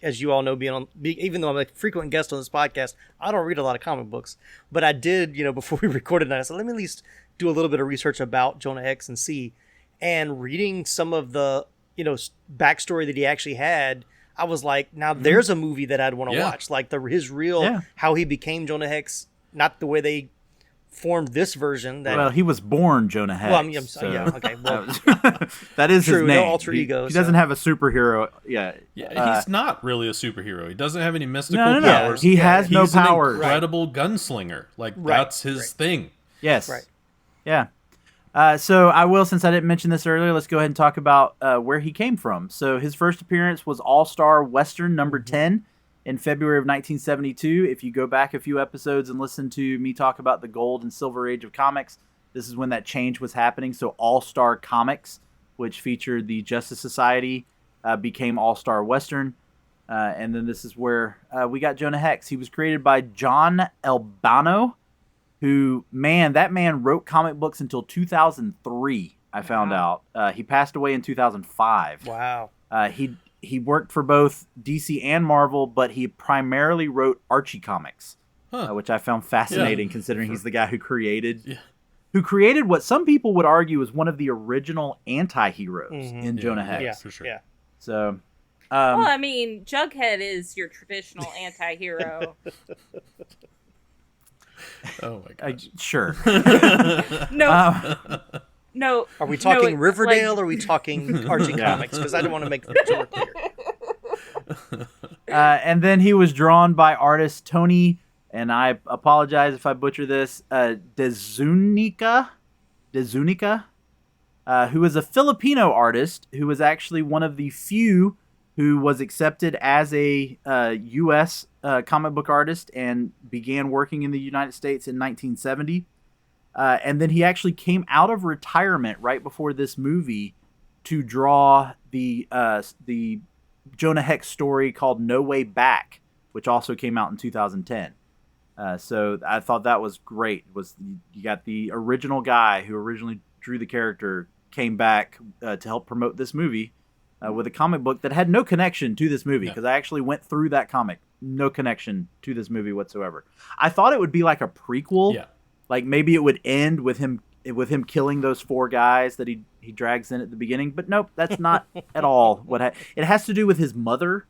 as you all know, even though I'm a frequent guest on this podcast, I don't read a lot of comic books, but I did, before we recorded that, I said let me at least do a little bit of research about Jonah Hex and see, and reading some of the backstory that he actually had, I was like, now there's a movie that I'd want to watch, like his real how he became Jonah Hex, not the way they formed this version. Well, he was born Jonah Hex. Well, yeah, so okay. Well, that is true, his no name. alter ego, He so- doesn't have a superhero. Yeah. He's not really a superhero. He doesn't have any mystical No. powers. He has no He's powers. an incredible gunslinger. Like, that's his thing. Yes. Right. Yeah. So I will, since I didn't mention this earlier, let's go ahead and talk about where he came from. So his first appearance was All-Star Western number 10 in February of 1972. If you go back a few episodes and listen to me talk about the gold and silver age of comics, this is when that change was happening. So All-Star Comics, which featured the Justice Society, became All-Star Western. And then this is where we got Jonah Hex. He was created by John Albano, who, that man wrote comic books until 2003, I found out. He passed away in 2005. wow. He worked for both DC and Marvel, but he primarily wrote Archie comics, which I found fascinating considering he's the guy who created what some people would argue is one of the original anti-heroes in Jonah Hex. Yeah, for sure. Yeah. So, Well, I mean, Jughead is your traditional anti-hero. Oh my god. sure. No. No. Are we talking no, Riverdale like- or are we talking Archie comics? Because I didn't want to make the picture clear. And then he was drawn by artist Tony, and I apologize if I butcher this, Dezunica, who is a Filipino artist who was actually one of the few who was accepted as a U.S. Comic book artist and began working in the United States in 1970. And then he actually came out of retirement right before this movie to draw the Jonah Hex story called No Way Back, which also came out in 2010. So I thought that was great. You got the original guy who originally drew the character came back to help promote this movie with a comic book that had no connection to this movie, because I actually went through that comic. No connection to this movie whatsoever. I thought it would be like a prequel. Yeah. Like maybe it would end with him killing those 4 guys that he drags in at the beginning. But nope, that's not at all it has to do with his mother,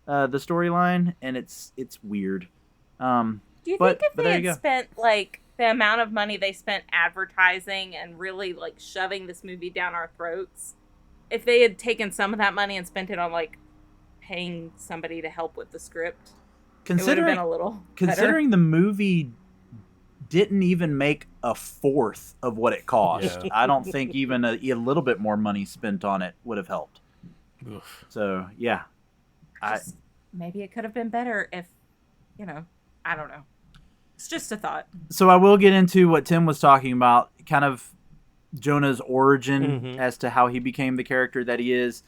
the storyline, and it's weird. Do you think if they had spent like the amount of money they spent advertising and really like shoving this movie down our throats, if they had taken some of that money and spent it on like paying somebody to help with the script, it would have been a little better. Considering the movie didn't even make a fourth of what it cost, I don't think even a little bit more money spent on it would have helped. Oof. So yeah, maybe it could have been better if, I don't know. It's just a thought. So I will get into what Tim was talking about, kind of Jonah's origin as to how he became the character that he is.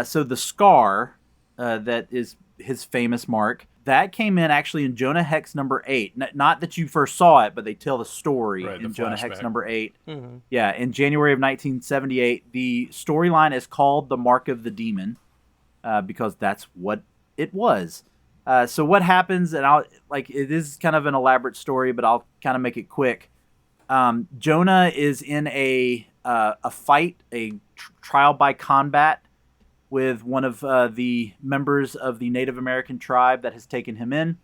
So the scar, that is his famous mark, that came in actually in Jonah Hex number 8. Not that you first saw it, but they tell the story in Jonah Hex number 8. Mm-hmm. Yeah, in January of 1978. The storyline is called The Mark of the Demon, because that's what it was. So what happens, and it is kind of an elaborate story, but I'll kind of make it quick. Jonah is in a fight, a trial by combat, with one of the members of the Native American tribe that has taken him in.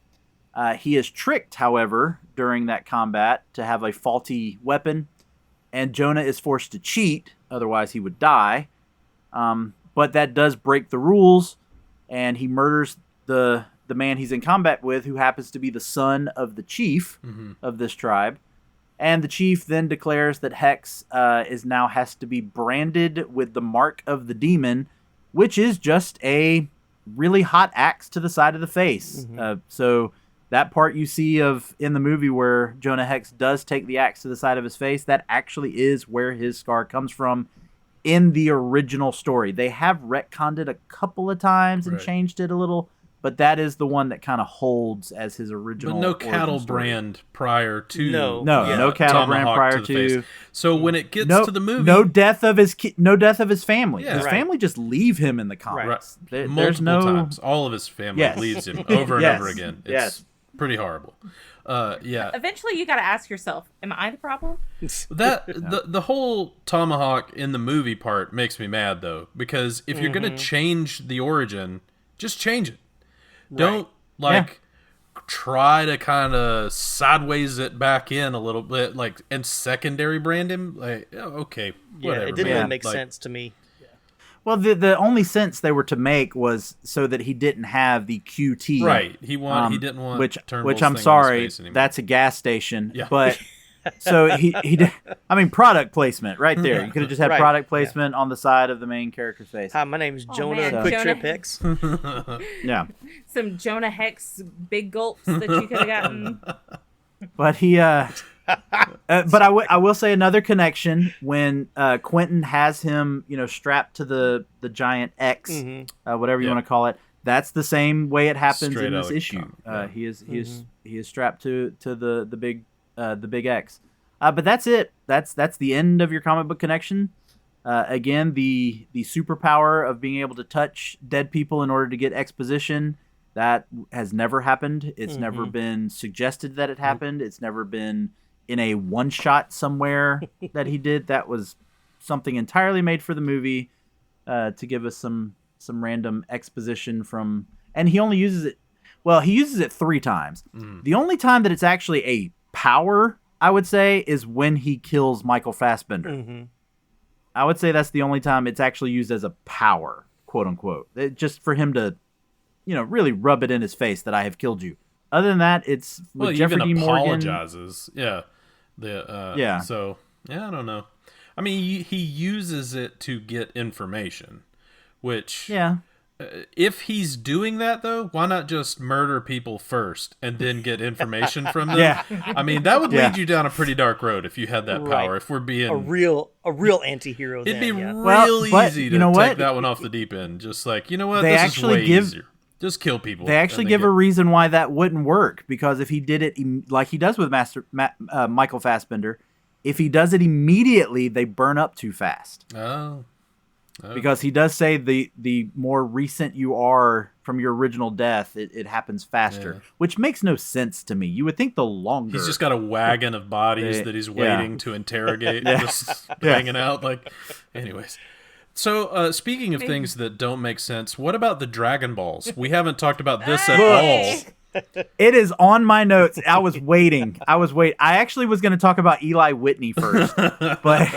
He is tricked, however, during that combat to have a faulty weapon, and Jonah is forced to cheat, otherwise he would die. But that does break the rules, and he murders the man he's in combat with, who happens to be the son of the chief of this tribe. And the chief then declares that Hex has to be branded with the mark of the demon, which is just a really hot axe to the side of the face. So that part you see in the movie where Jonah Hex does take the axe to the side of his face, that actually is where his scar comes from in the original story. They have retconned it a couple of times and changed it a little, but that is the one that kind of holds as his original. But no cattle brand prior to. No cattle brand prior to. So when it gets to the movie, no death of his family. His family just leave him in the comics. Right. There's no times. All of his family leaves him over and over again. It's pretty horrible. Eventually, you got to ask yourself: am I the problem? The whole tomahawk in the movie part makes me mad though, because if you're gonna change the origin, just change it. Don't try to kind of sideways it back in a little bit, and secondary brand him. Okay, whatever. It didn't really make sense to me. Well, the only sense they were to make was so that he didn't have the QT. Right. He didn't want which I'm sorry, that's a gas station. Yeah. But so he did. I mean, product placement right there. You could have just had product placement on the side of the main character's face. Hi, my name's Jonah. Quick Trip Hex. Yeah. Some Jonah Hex big gulps that you could have gotten. But he. But I will say another connection when Quentin has him, strapped to the giant X, whatever you want to call it. That's the same way it happens in this issue. He is strapped to the big X. But that's it. That's the end of your comic book connection. Again, the superpower of being able to touch dead people in order to get exposition, that has never happened. It's never been suggested that it happened. It's never been in a one shot somewhere that he did. That was something entirely made for the movie to give us some random exposition from. And he only uses it. Well, he uses it 3 times. The only time that it's actually a power, I would say, is when he kills Michael Fassbender. I would say that's the only time it's actually used as a power, quote unquote. Just for him to, really rub it in his face that I have killed you. Other than that, it's with Jeffrey D. Morgan. Apologizes. Yeah. So I don't know. I mean, he uses it to get information, which if he's doing that, though, why not just murder people first and then get information from them? Yeah. I mean, that would lead you down a pretty dark road if you had that power. Right. If we're being a real anti-hero, it'd be then, real but easy you to know take what? that one off the deep end. Just like, you know what, They this actually is way give- easier. Just kill people. They actually give a reason why that wouldn't work, because if he did it like he does with Michael Fassbender, if he does it immediately, they burn up too fast. Oh. Because he does say the more recent you are from your original death, it happens faster, which makes no sense to me. You would think the longer. He's just got a wagon of bodies that he's waiting to interrogate, just hanging out. Like, anyways. So, speaking of things that don't make sense, what about the Dragon Balls? We haven't talked about this at all. It is on my notes. I was waiting. I actually was going to talk about Eli Whitney first, but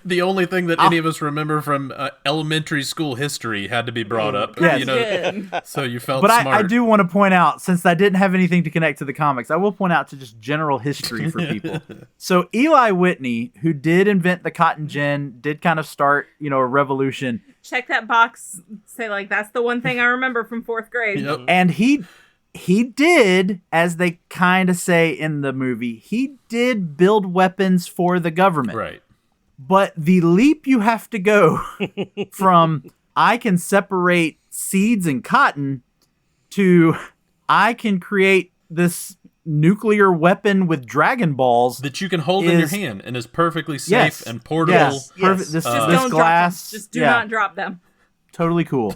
the only thing that any of us remember from elementary school history had to be brought up. Yes. You know, so you felt but smart. I do want to point out, since I didn't have anything to connect to the comics, I will point out to just general history for people. So Eli Whitney, who did invent the cotton gin, did kind of start, a revolution. Check that box. Say, like, that's the one thing I remember from 4th grade. Yep. And he did, as they kind of say in the movie, he did build weapons for the government. Right. But the leap you have to go from I can separate seeds and cotton to I can create this nuclear weapon with Dragon Balls that you can hold in your hand and is perfectly safe and portable. Yes. Perfect. This Just don't glass. drop them. Just do not drop them. Totally cool.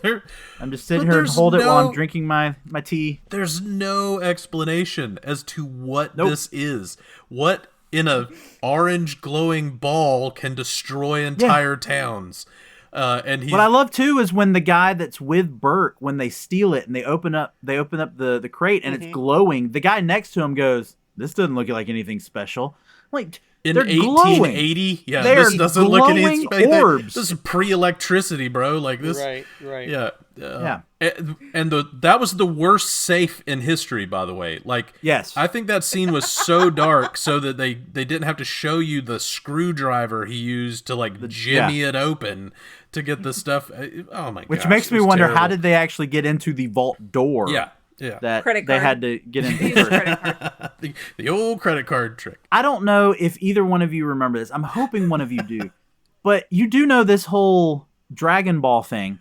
I'm just sitting But here and hold it while I'm no- drinking my tea. There's no explanation as to what this is. What in a orange glowing ball can destroy entire towns? And What I love too is when the guy that's with Burke, when they steal it and they open up the crate and it's glowing, the guy next to him goes, "This doesn't look like anything special." Like, in they're 1880, glowing. this doesn't look any glowing orbs. This is pre-electricity, bro. Like this, right. Yeah, Yeah. And that was the worst safe in history, by the way. Like, Yes. I think that scene was so dark, so that they didn't have to show you the screwdriver he used to like jimmy it open to get the stuff. Oh my god! Which makes me wonder, how did they actually get into the vault door? Yeah. That Credit they card. had to get into Use first. credit card. the old credit card trick. I don't know if either one of you remember this. I'm hoping one of you do. But you do know this whole Dragon Ball thing.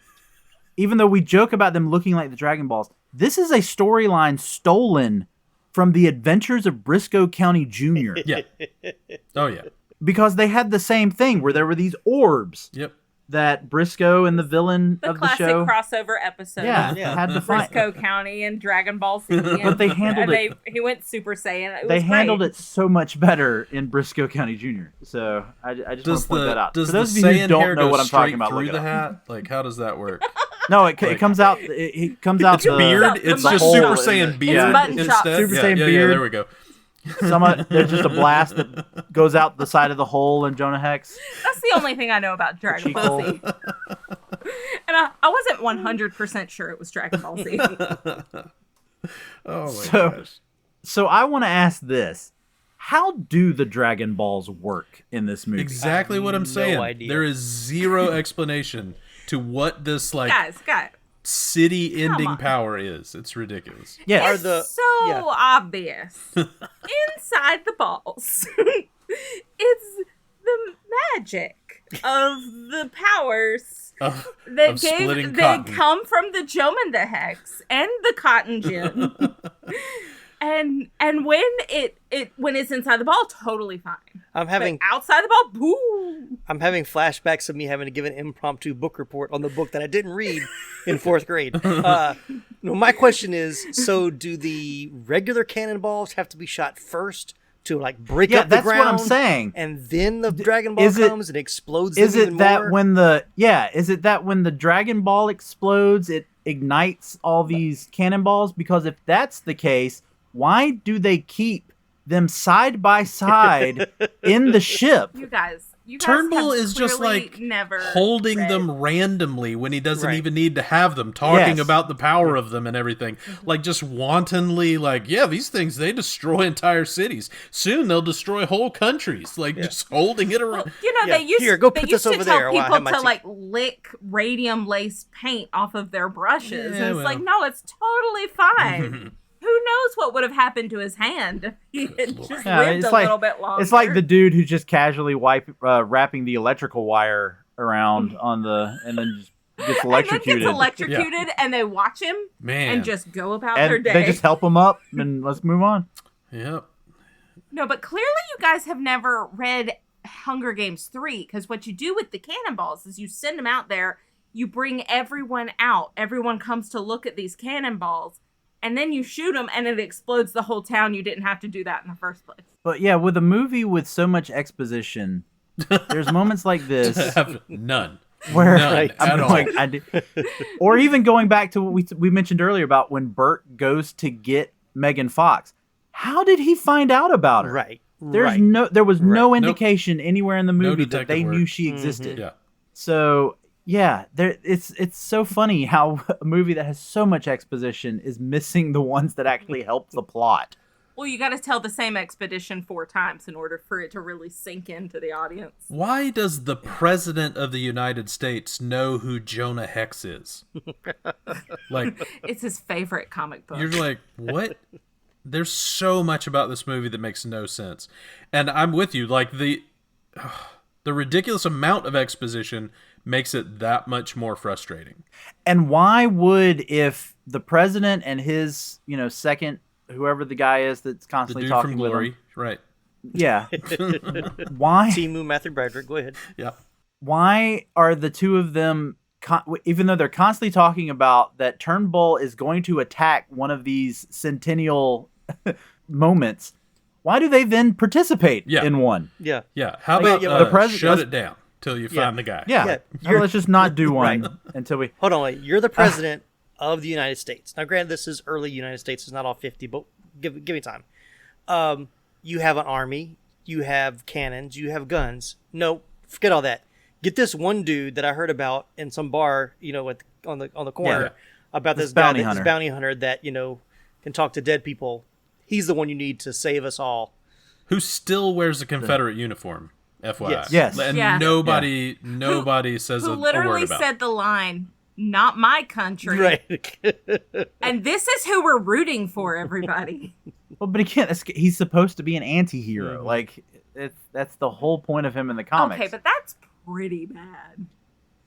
Even though we joke about them looking like the Dragon Balls, this is a storyline stolen from the Adventures of Briscoe County Jr. Yeah. Oh yeah. Because they had the same thing where there were these orbs Yep. that Briscoe and the villain The of the classic show crossover episode. had to find. Briscoe County and Dragon Ball Z. But they handled it. He went Super Saiyan. It They was handled great. it so much better in Briscoe County Jr. So I just want Does to point that out. does For the those of you who Saiyan don't hair know go what I'm straight talking about, through look it the up. hat? Like, how does that work? No, it comes out. It comes out the Beard? the It's button just hole Super in Saiyan it. beard button chops. instead. Super yeah, Saiyan yeah, beard. Yeah, there we go. There's just a blast that goes out the side of the hole in Jonah Hex. That's the only thing I know about Dragon Ball Z. And I wasn't 100% sure it was Dragon Ball Z. Oh my So- gosh. So I want to ask this: how do the Dragon Balls work in this movie? Exactly what I'm saying. idea. There is zero explanation to what this like guys. city-ending Come on. power is. It's ridiculous. Yeah, It's so obvious. Inside the balls, it's the magic of the powers Of that splitting they cotton. come from the Jonah Hex and the cotton gin. And when when it's inside the ball, totally fine. I'm having But outside the ball, boo. I'm having flashbacks of me having to give an impromptu book report on the book that I didn't read in 4th grade. No, my question is: so do the regular cannonballs have to be shot first to like break up the that's ground? what I'm saying. And then the Dragon Ball is it- comes and explodes. Is them it even that more? is it that when the Dragon Ball explodes, it ignites all these cannonballs? Because if that's the case, why do they keep them side by side in the ship? You guys, You guys Turnbull have is just clearly like never holding read. them randomly when he doesn't Right. even need to have them, talking Yes. about the power of them and everything. Like just wantonly, like, yeah, these things, they destroy entire cities. Soon they'll destroy whole countries. Like just holding it around. Well, you know, Yeah, they used, here, go they put used this to over tell there while I people have my to tea. like lick radium laced paint off of their brushes. Yeah, and it's well. like, no, it's totally fine. Who knows what would have happened to his hand if he had just Yeah, lived it's a like- little bit longer? It's like the dude who's just casually wrapping the electrical wire around on the, and then just gets and then electrocuted. gets electrocuted, and they watch him Man. and just go about their And day. they just help him up, and let's move on. Yep. No, but clearly you guys have never read Hunger Games 3, because what you do with the cannonballs is you send them out there, you bring everyone out, everyone comes to look at these cannonballs, and then you shoot them and it explodes the whole town. You didn't have to do that in the first place. But yeah, with a movie with so much exposition, there's moments like this Have none. where None I'm at all. going, or even going back to what we mentioned earlier about when Bert goes to get Megan Fox. How did he find out about her? Right. There was no indication anywhere in the movie that they detective knew work. she existed. Yeah. So yeah, it's so funny how a movie that has so much exposition is missing the ones that actually help the plot. Well, you got to tell the same expedition 4 times in order for it to really sink into the audience. Why does the President of the United States know who Jonah Hex is? Like, It's his favorite comic book. you're like, what? There's so much about this movie that makes no sense. And I'm with you. Like, the ridiculous amount of exposition makes it that much more frustrating. And why would, if the president and his, second, whoever the guy is that's The constantly dude talking from with Glory, him, right? yeah, why? Timu, Matthew Broderick, go ahead. Yeah. Why are the two of them, even though they're constantly talking about that Turnbull is going to attack one of these centennial moments, why do they then participate in one? Yeah. Yeah. How Like, about the president- shut let's- it down till you find the guy? Yeah, Yeah, let's just not do one Right. until we. Hold on, wait. You're the president of the United States. Now, granted, this is early United States. It's not all 50, but give me time. You have an army. You have cannons. You have guns. No, forget all that. Get this one dude that I heard about in some bar, on the corner, Yeah. about This this guy, bounty this hunter. bounty hunter that can talk to dead people. He's the one you need to save us all. Who still wears a Confederate uniform, FYI. Yes. Yes. And Yeah. nobody says Who a word literally about said the line, "Not my country." Right. And this is who we're rooting for, everybody. Well, but again, he's supposed to be an anti-hero. Like, that's the whole point of him in the comics. Okay, but that's pretty bad.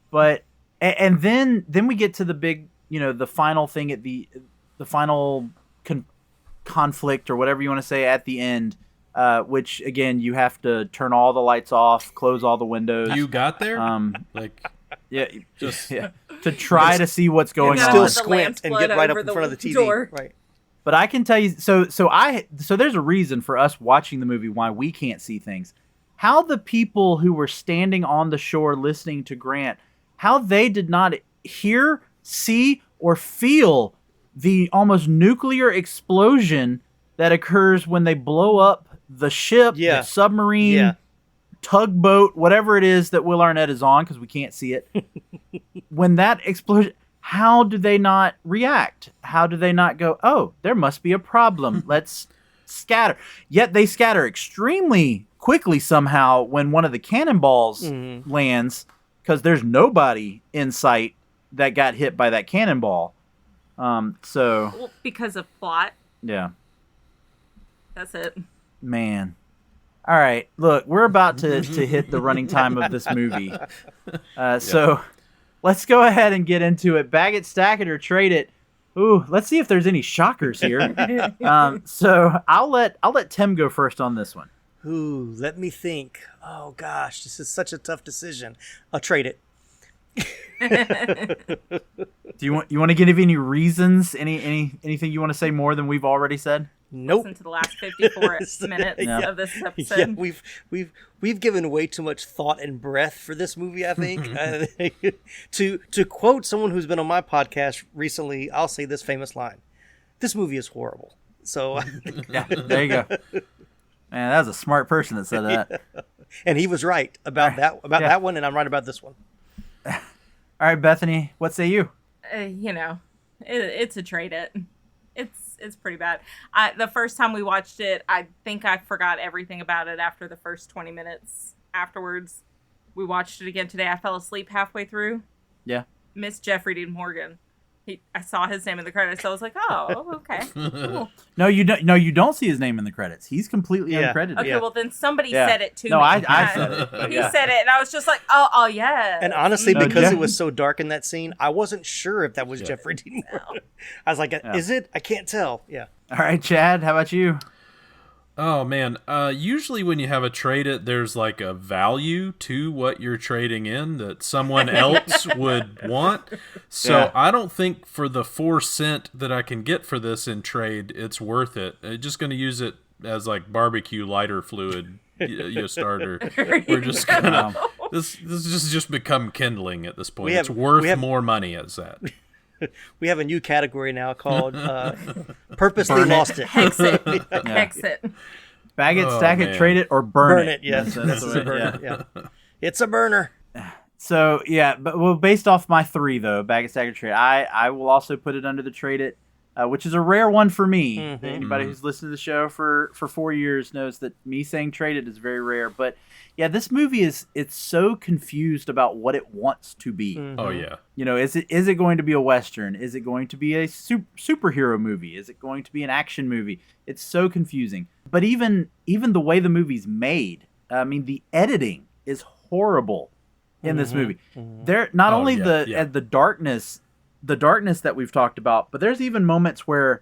But and then we get to the big, the final thing at the final conflict or whatever you want to say at the end, which again you have to turn all the lights off, close all the windows. You got there? Yeah, to try to see what's going gotta Still let on. the squint lamps and flood get right up over in the front of the TV. door. Right. But I can tell you, so there's a reason for us watching the movie why we can't see things. How the people who were standing on the shore listening to Grant, how they did not hear, see, or feel the almost nuclear explosion that occurs when they blow up the ship, Yeah. the submarine, Yeah. tugboat, whatever it is that Will Arnett is on, because we can't see it. When that explosion, how do they not react? How do they not go, oh, there must be a problem. Let's scatter. Yet they scatter extremely quickly somehow when one of the cannonballs lands, because there's nobody in sight that got hit by that cannonball. So, Well, because of plot. yeah. That's it. Man. All right. Look, we're about to hit the running time of this movie. So let's go ahead and get into it. Bag it, stack it, or trade it. Ooh, let's see if there's any shockers here. So I'll let Tim go first on this one. Ooh, let me think. Oh gosh, this is such a tough decision. I'll trade it. Do you want to give any reasons? Anything you want to say more than we've already said? Nope. Listen to the last 54 minutes Yeah. of this episode. Yeah, we've given way too much thought and breath for this movie, I think. To quote someone who's been on my podcast recently, I'll say this famous line: "This movie is horrible." So Yeah, there you go. Man, that was a smart person that said that. And he was right about that one, and I'm right about this one. All right, Bethany, what say you? It's a trade it. It's pretty bad. The first time we watched it, I think I forgot everything about it after the first 20 minutes. Afterwards, we watched it again today. I fell asleep halfway through. Yeah. Miss Jeffrey Dean Morgan. I saw his name in the credits, so I was like, "Oh, okay, cool." No, you don't. No, you don't see his name in the credits. He's completely uncredited. Okay, well then somebody said it to me. No, I said it. He said it, and I was just like, "Oh, yeah." And honestly, because it was so dark in that scene, I wasn't sure if that was Jeffrey Dean Morgan. I was like, "Is it? I can't tell." Yeah. All right, Chad, how about you? Oh man, usually when you have a trade it, there's like a value to what you're trading in that someone else would want. So I don't think for the 4 cent that I can get for this in trade, it's worth it. I'm just going to use it as like barbecue lighter fluid starter. We're just gonna this has just become kindling at this point. It's worth more money as that. We have a new category now called purposely lost it. Hex it. Hex it. Bag it, stack it, trade it, or burn it. Yes, that's a burner. Yeah. It's a burner. So but based off my 3 though, bag it, stack it, trade. I will also put it under the trade it, which is a rare one for me. Mm-hmm. Anybody who's listened to the show for 4 years knows that me saying trade it is very rare. But yeah, this movie it's so confused about what it wants to be. Mm-hmm. Oh yeah. Is it going to be a Western? Is it going to be a superhero movie? Is it going to be an action movie? It's so confusing. But even the way the movie's made, I mean, the editing is horrible in this movie. Mm-hmm. There not only the darkness that we've talked about, but there's even moments where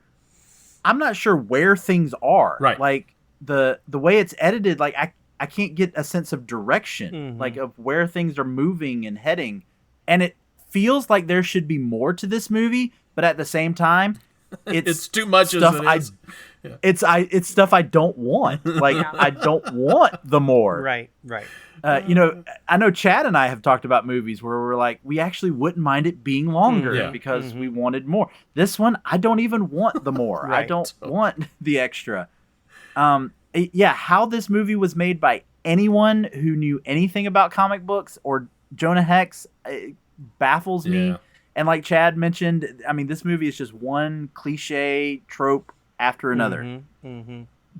I'm not sure where things are. Right. Like the way it's edited, like I can't get a sense of direction, like of where things are moving and heading. And it feels like there should be more to this movie, but at the same time, it's too much stuff as it is. It's stuff I don't want. Like I don't want the more. Right. I know Chad and I have talked about movies where we're like, we actually wouldn't mind it being longer because we wanted more. This one, I don't even want the more. Right. I don't want the extra. How this movie was made by anyone who knew anything about comic books or Jonah Hex baffles me. And like Chad mentioned, I mean, this movie is just one cliche trope after another.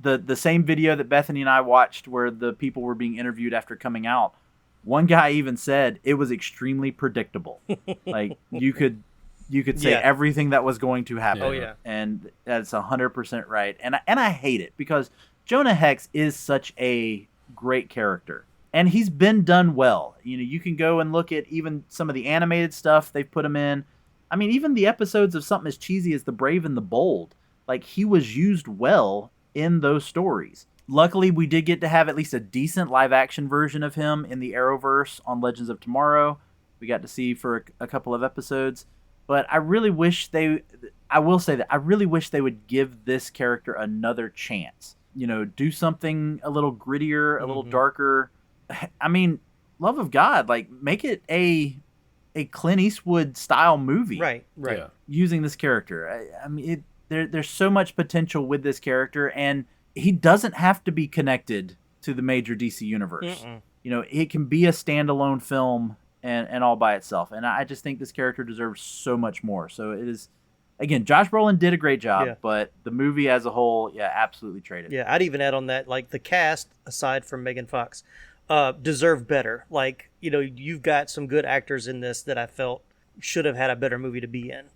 The same video that Bethany and I watched where the people were being interviewed after coming out, one guy even said it was extremely predictable. Like you could say everything that was going to happen. Oh yeah. And that's 100% right. And I hate it because Jonah Hex is such a great character. And he's been done well. You can go and look at even some of the animated stuff they've put him in. I mean, even the episodes of something as cheesy as The Brave and the Bold, like he was used well in those stories. Luckily, we did get to have at least a decent live action version of him in the Arrowverse on Legends of Tomorrow. We got to see for a couple of episodes. But I really wish they would give this character another chance. Do something a little grittier, a little darker. I mean, love of God, like make it a Clint Eastwood style movie, right? Yeah. Using this character. I mean, there's so much potential with this character, and he doesn't have to be connected to the major DC universe. It can be a standalone film and all by itself. And I just think this character deserves so much more. So it is. Again, Josh Brolin did a great job, but the movie as a whole, absolutely traded. Yeah, I'd even add on that, like the cast, aside from Megan Fox, deserve better. Like, you've got some good actors in this that I felt should have had a better movie to be in.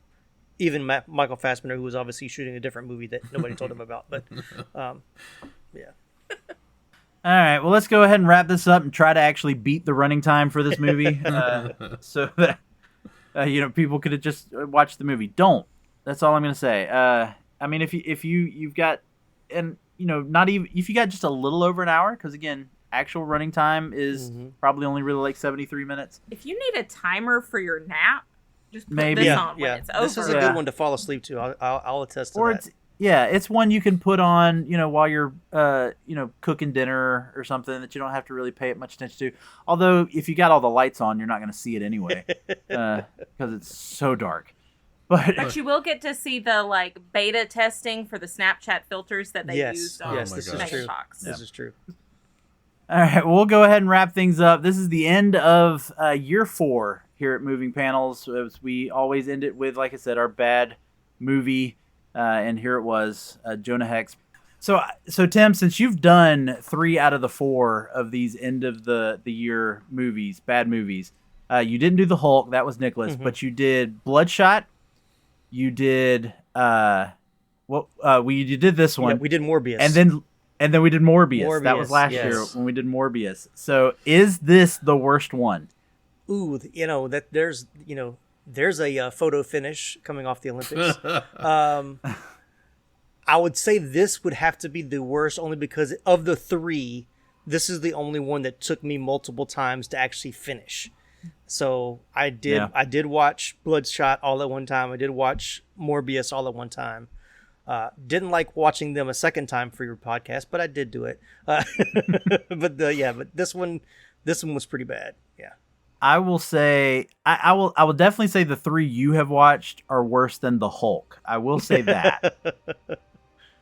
Even Michael Fassbender, who was obviously shooting a different movie that nobody told him about. But, yeah. All right, well, let's go ahead and wrap this up and try to actually beat the running time for this movie so that, people could have just watched the movie. Don't. That's all I'm going to say. I mean, if you've got, and not even if you got just a little over an hour, because again, actual running time is probably only really like 73 minutes. If you need a timer for your nap, just put maybe this on when it's over. This is a good one to fall asleep to. I'll attest to that. It's one you can put on, while you're, cooking dinner or something that you don't have to really pay it much attention to. Although if you got all the lights on, you're not going to see it anyway, because it's so dark. But you will get to see the beta testing for the Snapchat filters that they used on this is true. Fox. This is true. All right, we'll go ahead and wrap things up. This is the end of year 4 here at Moving Panels. As we always end it with, like I said, our bad movie, and here it was, Jonah Hex. So Tim, since you've done 3 out of the 4 of these end of the year movies, bad movies, you didn't do the Hulk, that was Nicholas, but you did Bloodshot. You did you did this one. Yeah, we did Morbius, and then we did Morbius. That was last year when we did Morbius. So is this the worst one? Ooh, that there's a photo finish coming off the Olympics. I would say this would have to be the worst, only because of the 3, this is the only one that took me multiple times to actually finish. So I did watch Bloodshot all at one time. I did watch Morbius all at one time. Didn't like watching them a second time for your podcast, but I did do it. But this one was pretty bad. Yeah. I will say I will definitely say the 3 you have watched are worse than the Hulk. I will say that.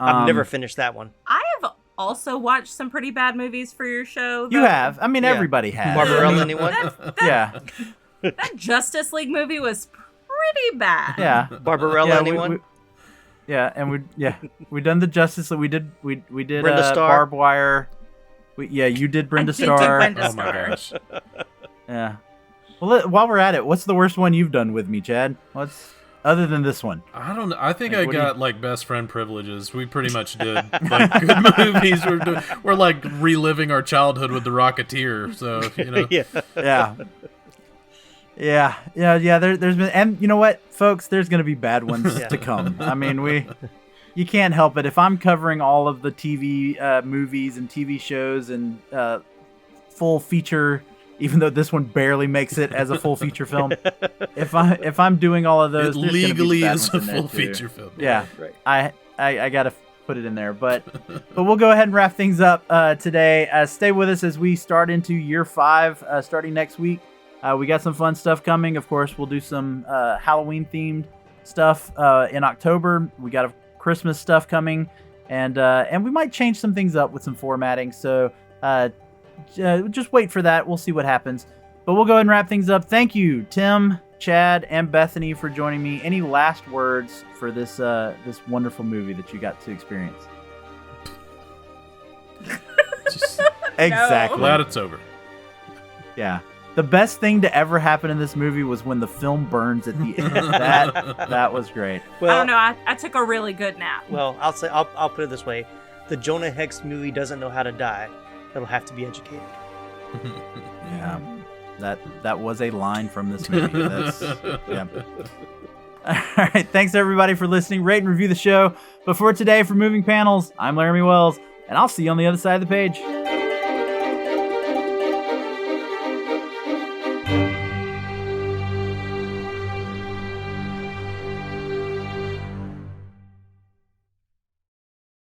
I've never finished that one. I have also watched some pretty bad movies for your show. You have. I mean, everybody has. Barbarella, anyone? Yeah. That Justice League movie was pretty bad. Yeah. Barbarella, anyone? We've done the Justice League. We did Brenda Starr. Barbed Wire. You did Brenda Starr. Oh my gosh. Yeah. Well, while we're at it, what's the worst one you've done with me, Chad? What's other than this one? I don't know. I think I got like best friend privileges. We pretty much did like good movies. We're like reliving our childhood with The Rocketeer. So Yeah. There's been, and you know what, folks, there's gonna be bad ones to come. I mean, you can't help it. If I'm covering all of the TV movies and TV shows and full feature, even though this one barely makes it as a full feature film, if I'm doing all of those, it there's legally gonna be is a full feature film. Yeah, right. I gotta put it in there, but we'll go ahead and wrap things up today. Stay with us as we start into year 5, starting next week. We got some fun stuff coming. Of course, we'll do some Halloween themed stuff in October. We got a Christmas stuff coming, and we might change some things up with some formatting. So just wait for that. We'll see what happens. But we'll go ahead and wrap things up. Thank you, Tim, Chad, and Bethany for joining me. Any last words for this wonderful movie that you got to experience? Exactly. Glad it's over. Yeah. The best thing to ever happen in this movie was when the film burns at the end. That was great. Well, I don't know. I took a really good nap. Well, I'll put it this way: the Jonah Hex movie doesn't know how to die. It'll have to be educated. Yeah, that was a line from this movie. Yeah. All right, thanks everybody for listening. Rate and review the show. But for today, for Moving Panels, I'm Laramy Wells, and I'll see you on the other side of the page.